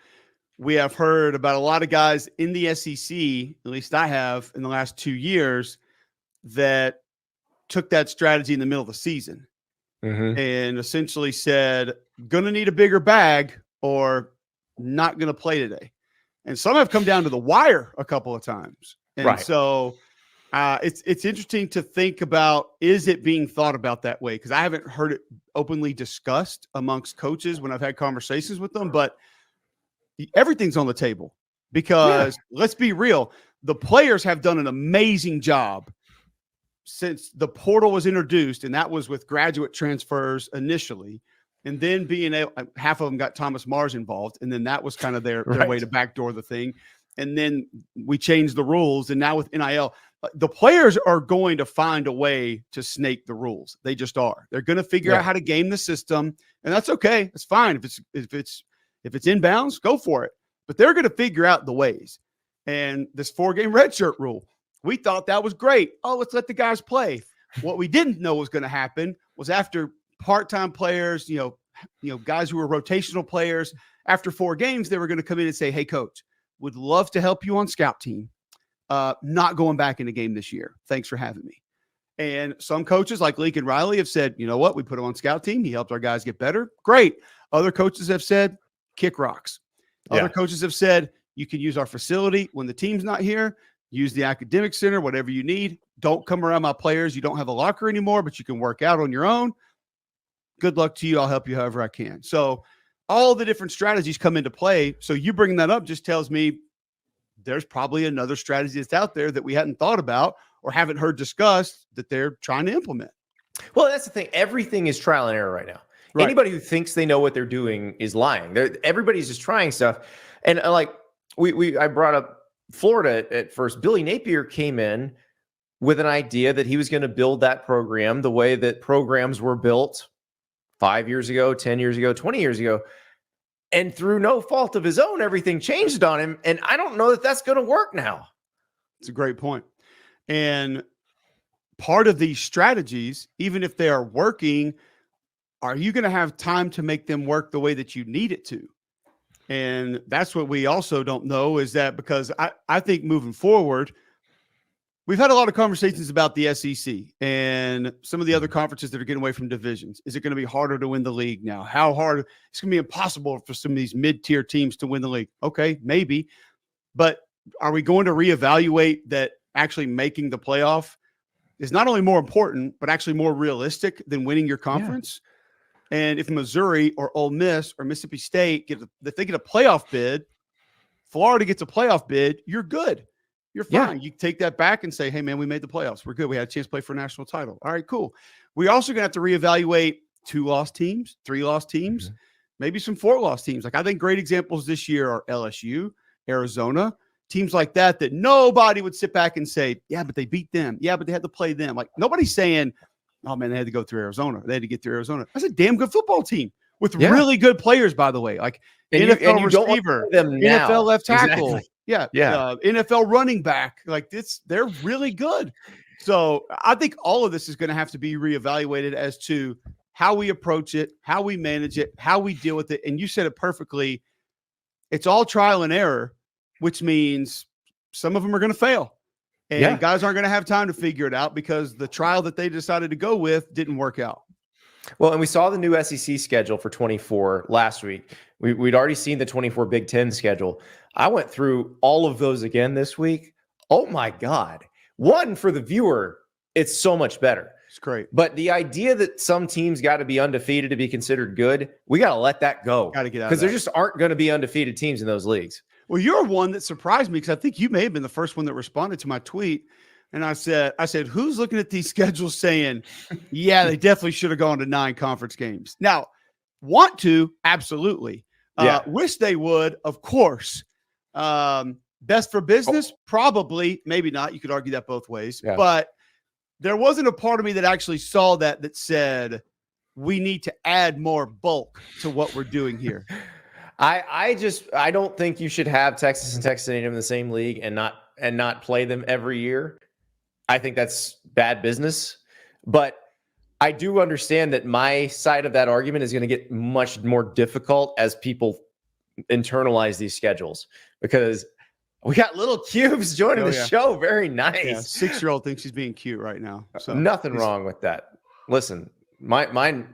we have heard about a lot of guys in the SEC, at least I have in the last 2 years, that took that strategy in the middle of the season and essentially said, going to need a bigger bag or not going to play today. And some have come down to the wire a couple of times. And so it's interesting to think about, is it being thought about that way? Because I haven't heard it openly discussed amongst coaches when I've had conversations with them, but everything's on the table because let's be real. The players have done an amazing job since the portal was introduced, and that was with graduate transfers initially. And then being able, half of them got Thomas Mars involved. And then that was kind of their way to backdoor the thing. And then we changed the rules. And now with NIL, the players are going to find a way to snake the rules. They just are. They're going to figure out how to game the system. And that's okay. It's fine. If it's inbounds, go for it. But they're going to figure out the ways. And this 4-game redshirt rule, we thought that was great. Oh, let's let the guys play. What we didn't know was going to happen was after part-time players, guys who were rotational players, after 4 games, they were going to come in and say, hey, coach, would love to help you on scout team. Not going back in a game this year. Thanks for having me. And some coaches like Lincoln Riley have said, you know what? We put him on scout team. He helped our guys get better. Great. Other coaches have said, kick rocks. Other coaches have said, you can use our facility when the team's not here. Use the academic center, whatever you need. Don't come around my players. You don't have a locker anymore, but you can work out on your own. Good luck to you. I'll help you however I can. So all the different strategies come into play. So you bringing that up just tells me there's probably another strategy that's out there that we hadn't thought about or haven't heard discussed that they're trying to implement. Well, that's the thing. Everything is trial and error right now. Right. Anybody who thinks they know what they're doing is lying. Everybody's just trying stuff. And like I brought up Florida at first. Billy Napier came in with an idea that he was going to build that program the way that programs were built 5 years ago, 10 years ago, 20 years ago. And through no fault of his own, everything changed on him. And I don't know that that's going to work now. It's a great point. And part of these strategies, even if they are working, are you going to have time to make them work the way that you need it to? And that's what we also don't know, is that because I think moving forward, we've had a lot of conversations about the SEC and some of the other conferences that are getting away from divisions. Is it going to be harder to win the league now? How hard? It's going to be impossible for some of these mid-tier teams to win the league. Okay, maybe. But are we going to reevaluate that actually making the playoff is not only more important, but actually more realistic than winning your conference? Yeah. And if Missouri or Ole Miss or Mississippi State if they get a playoff bid, Florida gets a playoff bid, you're good. You're Yeah. fine. You take that back and say, hey, man, we made the playoffs. We're good. We had a chance to play for a national title. All right, cool. We're also going to have to reevaluate 2 lost teams, 3 lost teams, maybe some 4 lost teams. Like I think great examples this year are LSU, Arizona, teams like that nobody would sit back and say, yeah, but they beat them. Yeah, but they had to play them. Like nobody's saying, oh, man, they had to go through Arizona. They had to get through Arizona. That's a damn good football team with really good players, by the way. Like NFL receiver, NFL left tackle. Exactly. Yeah. NFL running back. Like they're really good. So I think all of this is going to have to be reevaluated as to how we approach it, how we manage it, how we deal with it. And you said it perfectly. It's all trial and error, which means some of them are going to fail. And guys aren't going to have time to figure it out because the trial that they decided to go with didn't work out. Well, and we saw the new SEC schedule for 24 last week. We'd already seen the 24 Big Ten schedule. I went through all of those again this week. Oh, my God. One, for the viewer, it's so much better. It's great. But the idea that some teams got to be undefeated to be considered good, we got to let that go. Got to get out because there just aren't going to be undefeated teams in those leagues. Well, you're one that surprised me because I think you may have been the first one that responded to my tweet. And I said, who's looking at these schedules saying, yeah, they definitely should have gone to 9 conference games? Now, want to? Absolutely. Wish they would, of course. Best for business? Probably. Maybe not. You could argue that both ways. Yeah. But there wasn't a part of me that actually saw that said, we need to add more bulk to what we're doing here. I don't think you should have Texas and Texas A&M in the same league and not play them every year. I think that's bad business, but I do understand that my side of that argument is going to get much more difficult as people internalize these schedules because we got little Cubes joining the show. Very nice. Yeah, 6-year-old thinks she's being cute right now. So nothing wrong with that. Listen, mine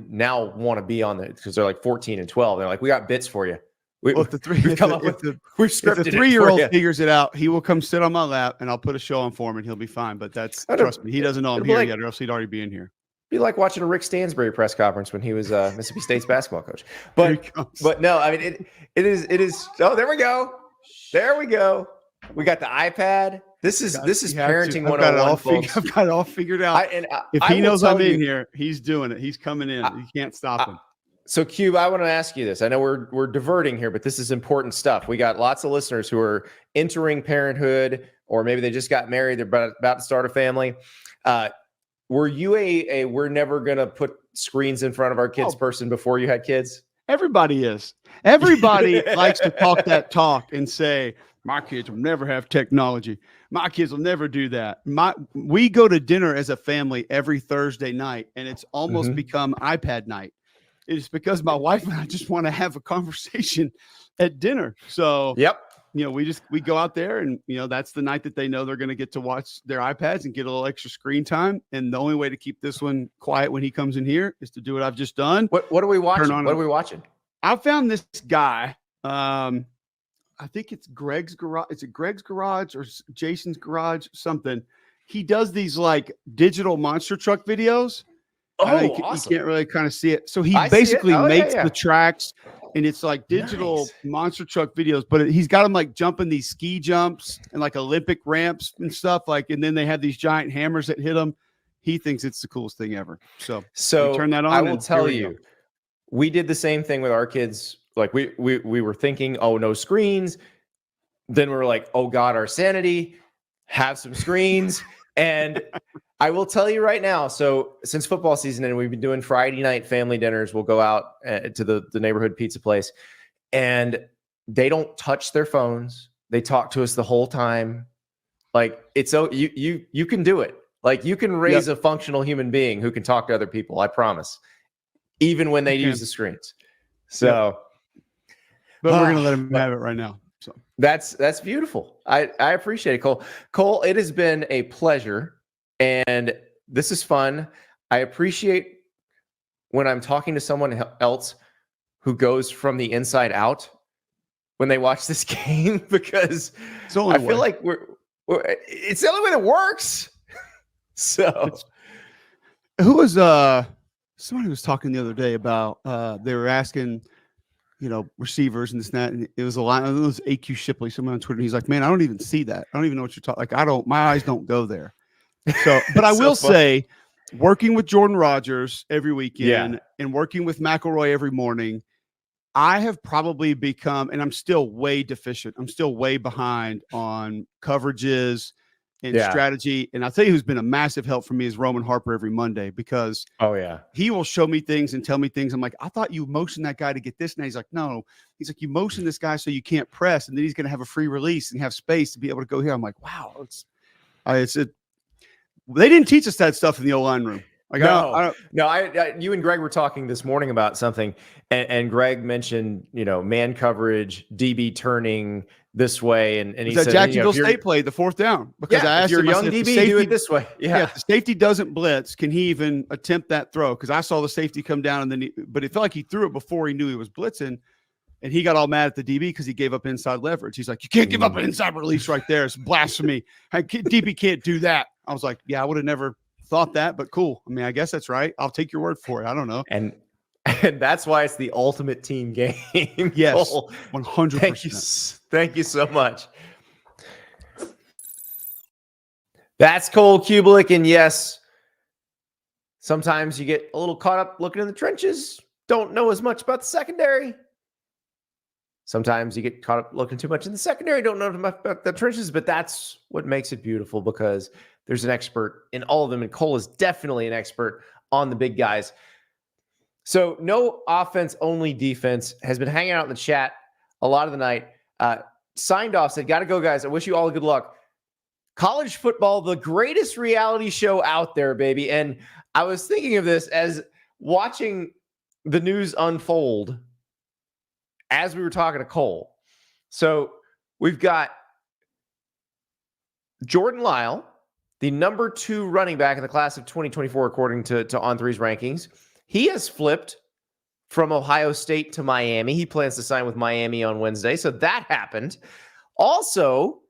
now want to be on the because they're like 14 and 12. They're like, we got bits for you. We've scripted if the 3-year-old figures it out, he will come sit on my lap and I'll put a show on for him and he'll be fine. But trust me, he doesn't know I'm here yet, or else he'd already be in here. Be like watching a Rick Stansbury press conference when he was Mississippi State's basketball coach. But no, I mean it is. Oh, there we go. We got the iPad. This is parenting 101. I've got it all figured out. If he knows I'm in here, he's doing it. He's coming in. You can't stop him. So, Cube, I want to ask you this. I know we're diverting here, but this is important stuff. We got lots of listeners who are entering parenthood, or maybe they just got married. They're about to start a family. Were you a we're never going to put screens in front of our kids person before you had kids? Everybody is. Everybody likes to talk that talk and say, my kids will never have technology. My kids will never do that. We go to dinner as a family every Thursday night, and it's almost become iPad night. It's because my wife and I just want to have a conversation at dinner. So, we go out there and, that's the night that they know they're going to get to watch their iPads and get a little extra screen time. And the only way to keep this one quiet when he comes in here is to do what I've just done. What are we watching? What are we watching? I found this guy. I think it's Greg's Garage. Is it Greg's Garage or Jason's Garage? Something. He does these like digital monster truck videos. Awesome. You can't really kind of see it. So he basically makes the tracks, and it's like digital monster truck videos, but he's got them like jumping these ski jumps and like Olympic ramps and stuff. And then they have these giant hammers that hit them. He thinks it's the coolest thing ever. So turn that on. I will tell you, we did the same thing with our kids. Like we were thinking, oh, no screens. Then we were like, oh God, our sanity, have some screens. And I will tell you right now, so since football season and we've been doing Friday night family dinners, we'll go out to the neighborhood pizza place and they don't touch their phones. They talk to us the whole time. Like it's so you can do it. Like you can raise a functional human being who can talk to other people. I promise. Even when they use the screens. So, but we're going to let them have it right now. So that's beautiful. I appreciate it, Cole. Cole, it has been a pleasure. And this is fun. I appreciate when I'm talking to someone else who goes from the inside out when they watch this game because I feel like it's the only way that works. So who was somebody was talking the other day about they were asking receivers and this and that. And it was a line. It was AQ Shipley, someone on Twitter. He's like, man, I don't even see that. I don't even know what you're talking. Like, my eyes don't go there. So, but I will say, working with Jordan Rodgers every weekend and working with McElroy every morning, I have probably become, and I'm still way deficient. I'm still way behind on coverages and strategy. And I'll tell you who's been a massive help for me is Roman Harper every Monday, because he will show me things and tell me things. I'm like, I thought you motioned that guy to get this. And he's like, no. He's like, you motion this guy so you can't press, and then he's going to have a free release and have space to be able to go here. I'm like, wow, they didn't teach us that stuff in the O-line room. Like, you and Greg were talking this morning about something, and Greg mentioned, man coverage, DB turning this way, and he said Jacksonville State played the fourth down, because I asked if him, you're young DB, do it this way. If the safety doesn't blitz, can he even attempt that throw? Because I saw the safety come down, and then but it felt like he threw it before he knew he was blitzing, and he got all mad at the DB because he gave up inside leverage. He's like, you can't give up an inside release right there. It's blasphemy. DB can't do that. I was like, yeah, I would have never thought that, but cool. I mean, I guess that's right. I'll take your word for it. I don't know. And that's why it's the ultimate team game. Yes, Cole, 100%. Thank you so much. That's Cole Cubelic. And yes, sometimes you get a little caught up looking in the trenches, don't know as much about the secondary. Sometimes you get caught up looking too much in the secondary, don't know much about the trenches, but that's what makes it beautiful, because there's an expert in all of them, and Cole is definitely an expert on the big guys. So no offense, only defense has been hanging out in the chat a lot of the night. Signed off, said, got to go, guys. I wish you all good luck. College football, the greatest reality show out there, baby. And I was thinking of this as watching the news unfold as we were talking to Cole. So we've got Jordan Lyle, the number 2 running back in the class of 2024, according to On3's rankings. He has flipped from Ohio State to Miami. He plans to sign with Miami on Wednesday, so that happened. Also,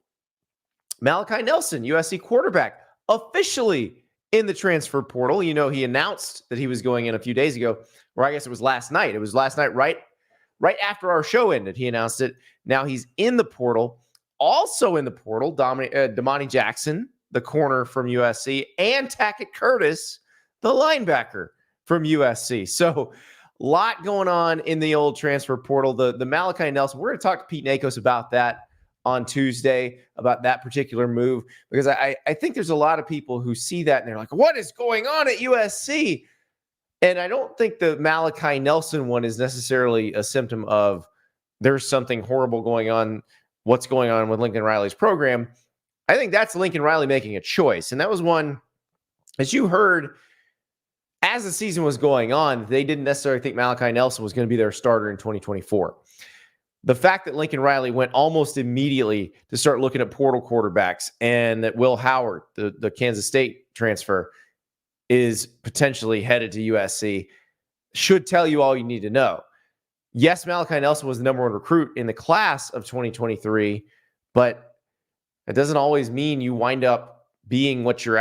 Malachi Nelson, USC quarterback, officially in the transfer portal. He announced that he was going in a few days ago, or I guess it was last night. It was last night, right after our show ended, he announced it. Now he's in the portal. Also in the portal, Damani Jackson, the corner from USC, and Tackett Curtis, the linebacker from USC. So a lot going on in the old transfer portal. The Malachi Nelson, we're going to talk to Pete Nakos about that on Tuesday, about that particular move, because I think there's a lot of people who see that and they're like, what is going on at USC? And I don't think the Malachi Nelson one is necessarily a symptom of there's something horrible going on, what's going on with Lincoln Riley's program. I think that's Lincoln Riley making a choice. And that was one, as you heard, as the season was going on, they didn't necessarily think Malachi Nelson was going to be their starter in 2024. The fact that Lincoln Riley went almost immediately to start looking at portal quarterbacks, and that Will Howard, the Kansas State transfer, is potentially headed to USC, should tell you all you need to know. Yes, Malachi Nelson was the number 1 recruit in the class of 2023, but it doesn't always mean you wind up being what you're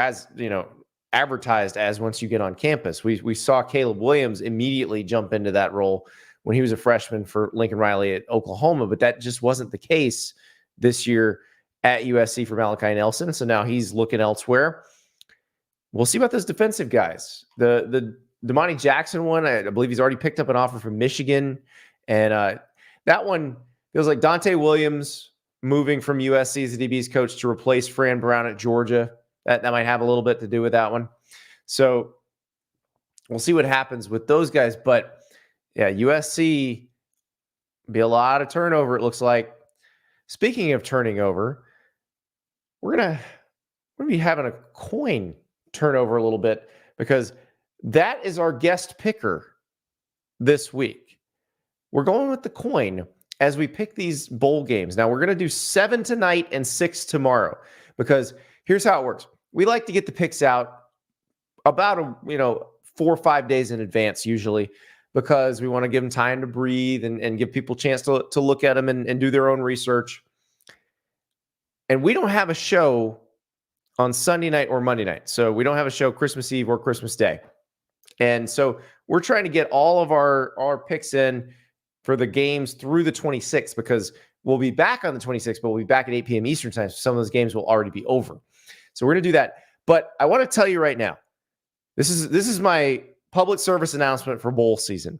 advertised as once you get on campus. We saw Caleb Williams immediately jump into that role when he was a freshman for Lincoln Riley at Oklahoma, but that just wasn't the case this year at USC for Malachi Nelson. So now he's looking elsewhere. We'll see about those defensive guys. The Damani Jackson one, I believe he's already picked up an offer from Michigan. And that one feels like Dante Williams moving from USC as the DB's coach to replace Fran Brown at Georgia. That might have a little bit to do with that one. So we'll see what happens with those guys. But yeah, USC be a lot of turnover, it looks like. Speaking of turning over, we're gonna be having a coin turnover a little bit, because that is our guest picker this week. We're going with the coin as we pick these bowl games. Now we're going to do 7 tonight and 6 tomorrow, because here's how it works. We like to get the picks out about 4 or 5 days in advance usually, because we want to give them time to breathe and give people a chance to look at them and do their own research. And we don't have a show on Sunday night or Monday night. So we don't have a show Christmas Eve or Christmas Day. And so we're trying to get all of our picks in for the games through the 26th, because we'll be back on the 26th, but we'll be back at 8 p.m. Eastern time. So some of those games will already be over. So we're going to do that. But I want to tell you right now, this is my public service announcement for bowl season.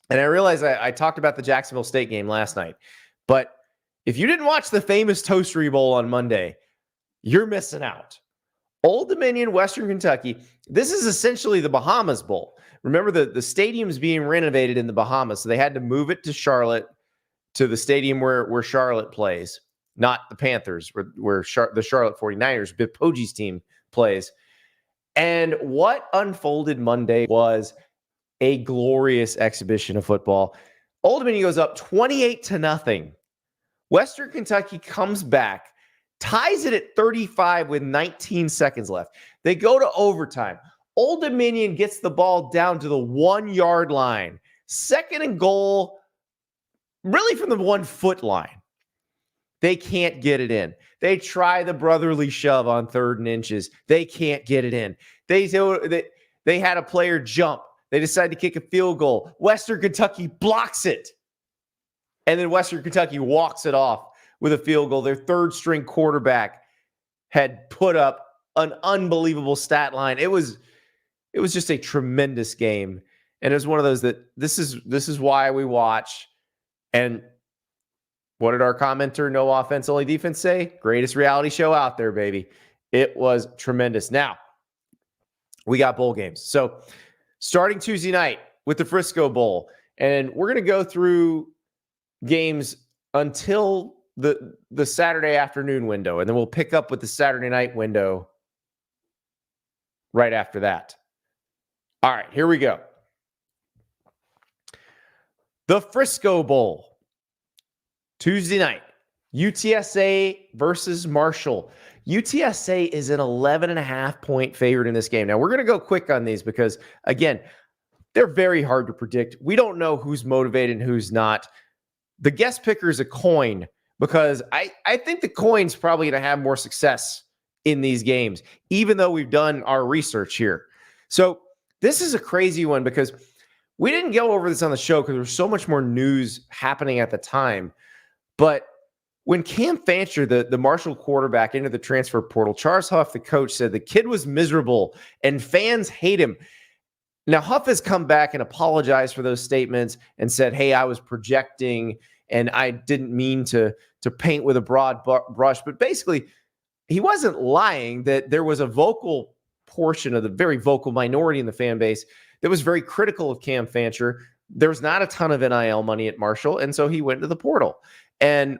And I realize I talked about the Jacksonville State game last night, but if you didn't watch the Famous Toastery Bowl on Monday, you're missing out. Old Dominion, Western Kentucky. This is essentially the Bahamas Bowl. Remember, the stadium's being renovated in the Bahamas, so they had to move it to Charlotte, to the stadium where Charlotte plays, not the Panthers, where the Charlotte 49ers, Biff Poggi's team, plays. And what unfolded Monday was a glorious exhibition of football. Old Dominion goes up 28-0. Western Kentucky comes back, ties it at 35 with 19 seconds left. They go to overtime. Old Dominion gets the ball down to the 1-yard line. 2nd and goal, really from the 1-foot line. They can't get it in. They try the brotherly shove on 3rd and inches. They can't get it in. They had a player jump. They decide to kick a field goal. Western Kentucky blocks it. And then Western Kentucky walks it off with a field goal. Their 3rd-string quarterback had put up an unbelievable stat line. It was just a tremendous game. And it was one of those that this is why we watch. And what did our commenter, No Offense, Only Defense, say? Greatest reality show out there, baby. It was tremendous. Now, we got bowl games. So starting Tuesday night with the Frisco Bowl. And we're going to go through games until the Saturday afternoon window. And then we'll pick up with the Saturday night window right after that. All right, here we go. The Frisco Bowl. Tuesday night. UTSA versus Marshall. UTSA is an 11.5-point favorite in this game. Now, we're going to go quick on these because, again, they're very hard to predict. We don't know who's motivated and who's not. The guest picker is a coin because I think the coin's probably going to have more success in these games, even though we've done our research here. So this is a crazy one because we didn't go over this on the show because there was so much more news happening at the time. But when Cam Fancher, the Marshall quarterback, entered the transfer portal, Charles Huff, the coach, said the kid was miserable and fans hate him. Now, Huff has come back and apologized for those statements and said, hey, I was projecting and I didn't mean to paint with a broad brush. But basically, he wasn't lying that there was a vocal portion of the very vocal minority in the fan base that was very critical of Cam Fancher. There's not a ton of NIL money at Marshall, and so he went to the portal. And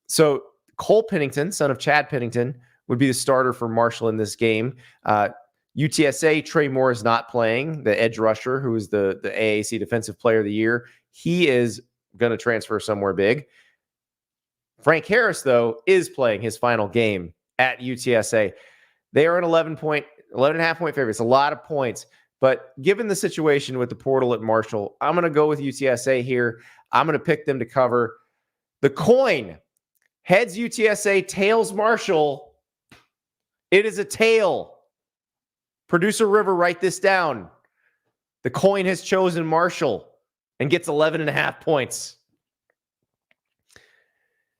so Cole Pennington, son of Chad Pennington, would be the starter for Marshall in this game. UTSA, Trey Moore is not playing, the edge rusher, who is the AAC Defensive Player of the Year. He is going to transfer somewhere big. Frank Harris, though, is playing his final game at UTSA. They are an 11.5-point favorite. It's a lot of points. But given the situation with the portal at Marshall, I'm going to go with UTSA here. I'm going to pick them to cover. The coin, heads UTSA, tails Marshall. It is a tail. Producer River, write this down. The coin has chosen Marshall and gets 11.5 points.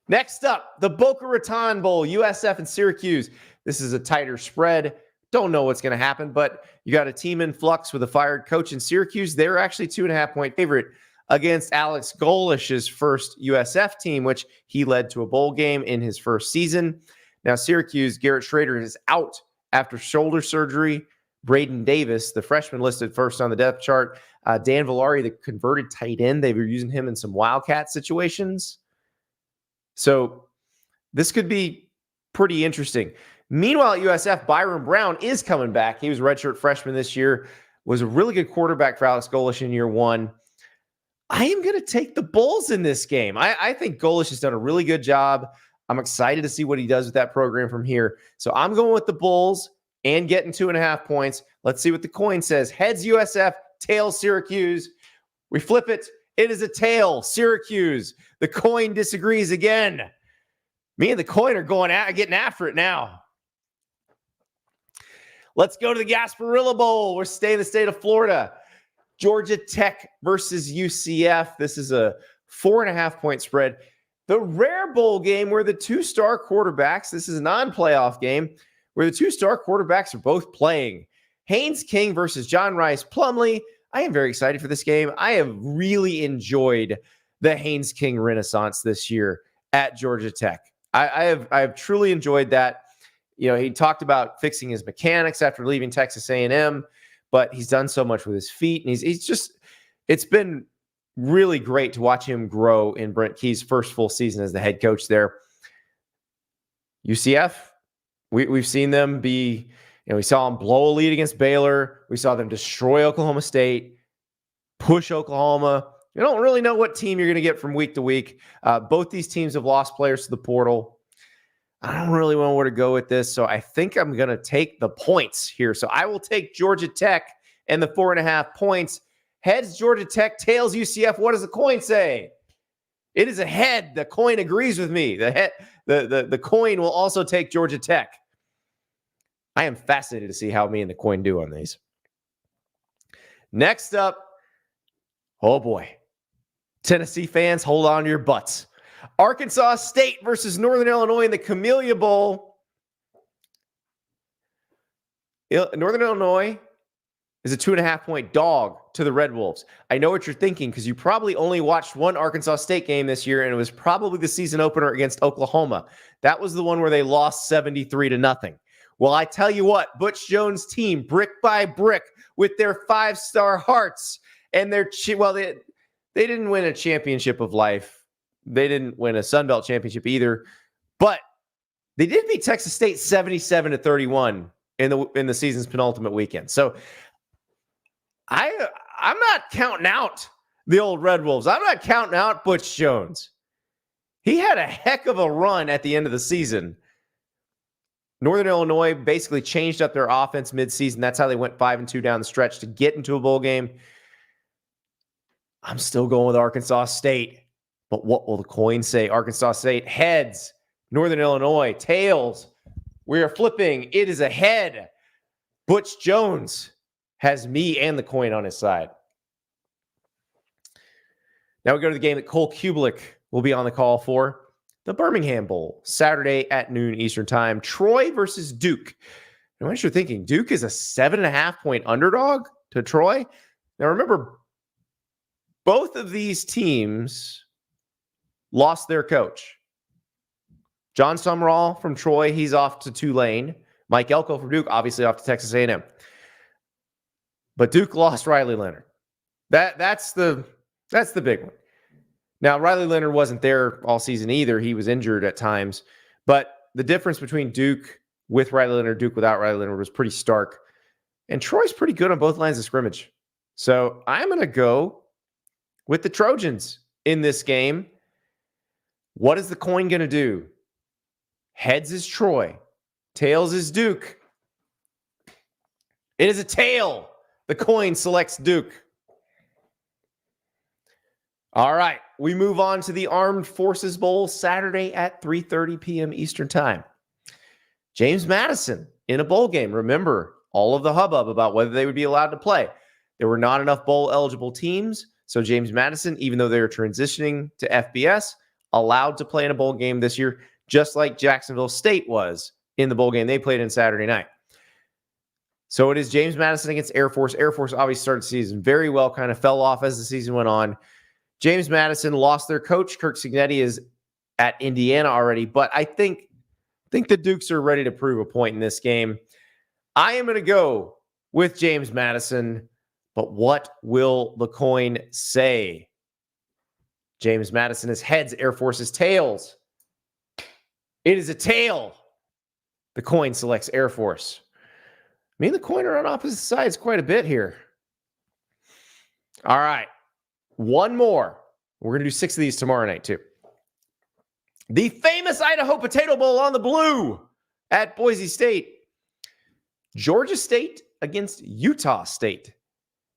Next up, the Boca Raton Bowl, USF and Syracuse. This is a tighter spread. Don't know what's going to happen, but you got a team in flux with a fired coach in Syracuse. They're actually 2.5-point favorite against Alex Golish's first USF team, which he led to a bowl game in his first season. Now, Syracuse, Garrett Schrader is out after shoulder surgery. Braden Davis, the freshman listed first on the depth chart. Dan Villari, the converted tight end, they were using him in some Wildcat situations. So this could be pretty interesting. Meanwhile, at USF, Byron Brown is coming back. He was a redshirt freshman this year, was a really good quarterback for Alex Golish in year one. I am going to take the Bulls in this game. I think Golish has done a really good job. I'm excited to see what he does with that program from here. So I'm going with the Bulls and getting 2.5 points. Let's see what the coin says. Heads USF, tails Syracuse. We flip it. It is a tail, Syracuse. The coin disagrees again. Me and the coin are getting after it now. Let's go to the Gasparilla Bowl. We're staying in the state of Florida. Georgia Tech versus UCF. This is a 4.5-point spread. The rare bowl game where the two-star quarterbacks, this is a non-playoff game, where the two-star quarterbacks are both playing. Haynes King versus John Rice Plumlee. I am very excited for this game. I have really enjoyed the Haynes King renaissance this year at Georgia Tech. I have truly enjoyed that. You know, he talked about fixing his mechanics after leaving Texas A&M, but he's done so much with his feet, and he's just, it's been really great to watch him grow in Brent Key's first full season as the head coach there. UCF, we've seen them be, you know, we saw them blow a lead against Baylor. We saw them destroy Oklahoma State, push Oklahoma. You don't really know what team you're going to get from week to week. Both these teams have lost players to the portal. I don't really know where to go with this, so I think I'm going to take the points here. So I will take Georgia Tech and the 4.5 points. Heads, Georgia Tech. Tails, UCF. What does the coin say? It is a head. The coin agrees with me. The coin will also take Georgia Tech. I am fascinated to see how me and the coin do on these. Next up, oh boy. Tennessee fans, hold on to your butts. Arkansas State versus Northern Illinois in the Camellia Bowl. Northern Illinois is a 2.5-point dog to the Red Wolves. I know what you're thinking because you probably only watched one Arkansas State game this year, and it was probably the season opener against Oklahoma. That was the one where they lost 73-0. Well, I tell you what, Butch Jones' team, brick by brick, with their 5-star hearts and their they didn't win a championship of life. They didn't win a Sun Belt championship either, but they did beat Texas State 77-31 in the season's penultimate weekend. So I'm not counting out the old Red Wolves. I'm not counting out Butch Jones. He had a heck of a run at the end of the season. Northern Illinois basically changed up their offense midseason. That's how they went 5-2 down the stretch to get into a bowl game. I'm still going with Arkansas State. But what will the coin say? Arkansas State, heads. Northern Illinois, tails. We are flipping. It is a head. Butch Jones has me and the coin on his side. Now we go to the game that Cole Cubelic will be on the call for. The Birmingham Bowl, Saturday at noon Eastern time. Troy versus Duke. And what you're thinking, Duke is a 7.5-point underdog to Troy. Now remember, both of these teams lost their coach. John Summerall from Troy, he's off to Tulane. Mike Elko from Duke, obviously off to Texas A&M. But Duke lost Riley Leonard. That's the big one. Now, Riley Leonard wasn't there all season either. He was injured at times. But the difference between Duke with Riley Leonard, Duke without Riley Leonard was pretty stark. And Troy's pretty good on both lines of scrimmage. So I'm going to go with the Trojans in this game. What is the coin going to do? Heads is Troy. Tails is Duke. It is a tail. The coin selects Duke. All right, we move on to the Armed Forces Bowl Saturday at 3:30 p.m. Eastern Time. James Madison in a bowl game. Remember all of the hubbub about whether they would be allowed to play. There were not enough bowl-eligible teams, so James Madison, even though they were transitioning to FBS, allowed to play in a bowl game this year, just like Jacksonville State was in the bowl game they played in Saturday night. So it is James Madison against Air Force. Air Force obviously started the season very well, kind of fell off as the season went on. James Madison lost their coach. Kirk Cignetti is at Indiana already, but I think the Dukes are ready to prove a point in this game. I am going to go with James Madison, but what will the coin say? James Madison is heads, Air Force is tails. It is a tail. The coin selects Air Force. Me and the coin are on opposite sides quite a bit here. All right. One more. We're going to do 6 of these tomorrow night, too. The famous Idaho Potato Bowl on the blue at Boise State. Georgia State against Utah State.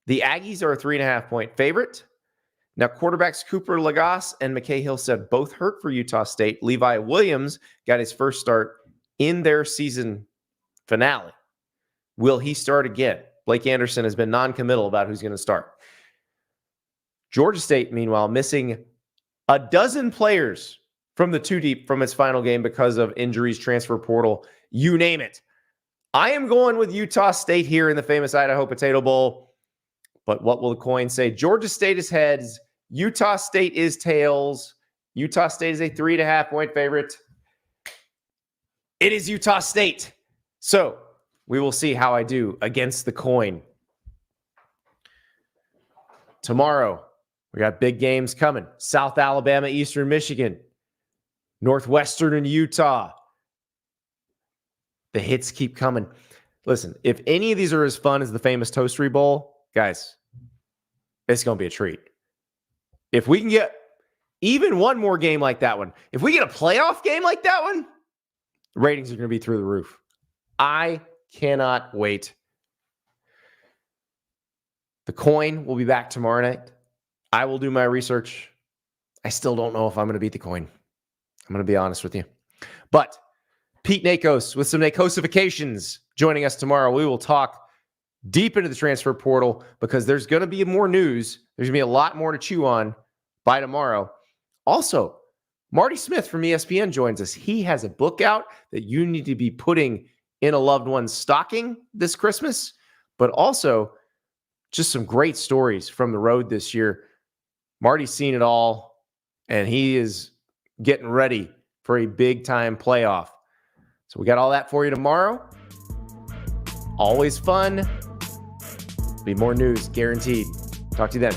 The Aggies are a 3.5-point favorite. Now, quarterbacks Cooper Lagasse and McKay Hill said both hurt for Utah State. Levi Williams got his first start in their season finale. Will he start again? Blake Anderson has been non-committal about who's going to start. Georgia State, meanwhile, missing a dozen players from the two deep from its final game because of injuries, transfer portal, you name it. I am going with Utah State here in the famous Idaho Potato Bowl. But what will the coin say? Georgia State is heads. Utah State is tails. Utah State is a 3.5-point favorite. It is Utah State. So we will see how I do against the coin. Tomorrow, we got big games coming. South Alabama, Eastern Michigan, Northwestern and Utah. The hits keep coming. Listen, if any of these are as fun as the Famous Toastery Bowl, guys, it's going to be a treat. If we can get even one more game like that one, if we get a playoff game like that one, the ratings are going to be through the roof. I cannot wait. The coin will be back tomorrow night. I will do my research. I still don't know if I'm going to beat the coin. I'm going to be honest with you. But Pete Nakos with some Nakosifications joining us tomorrow. We will talk deep into the transfer portal because there's going to be more news. There's going to be a lot more to chew on by tomorrow. Also, Marty Smith from ESPN joins us. He has a book out that you need to be putting in a loved one's stocking this Christmas, but also just some great stories from the road this year. Marty's seen it all, and he is getting ready for a big-time playoff. So we got all that for you tomorrow. Always fun. Be more news, guaranteed. Talk to you then.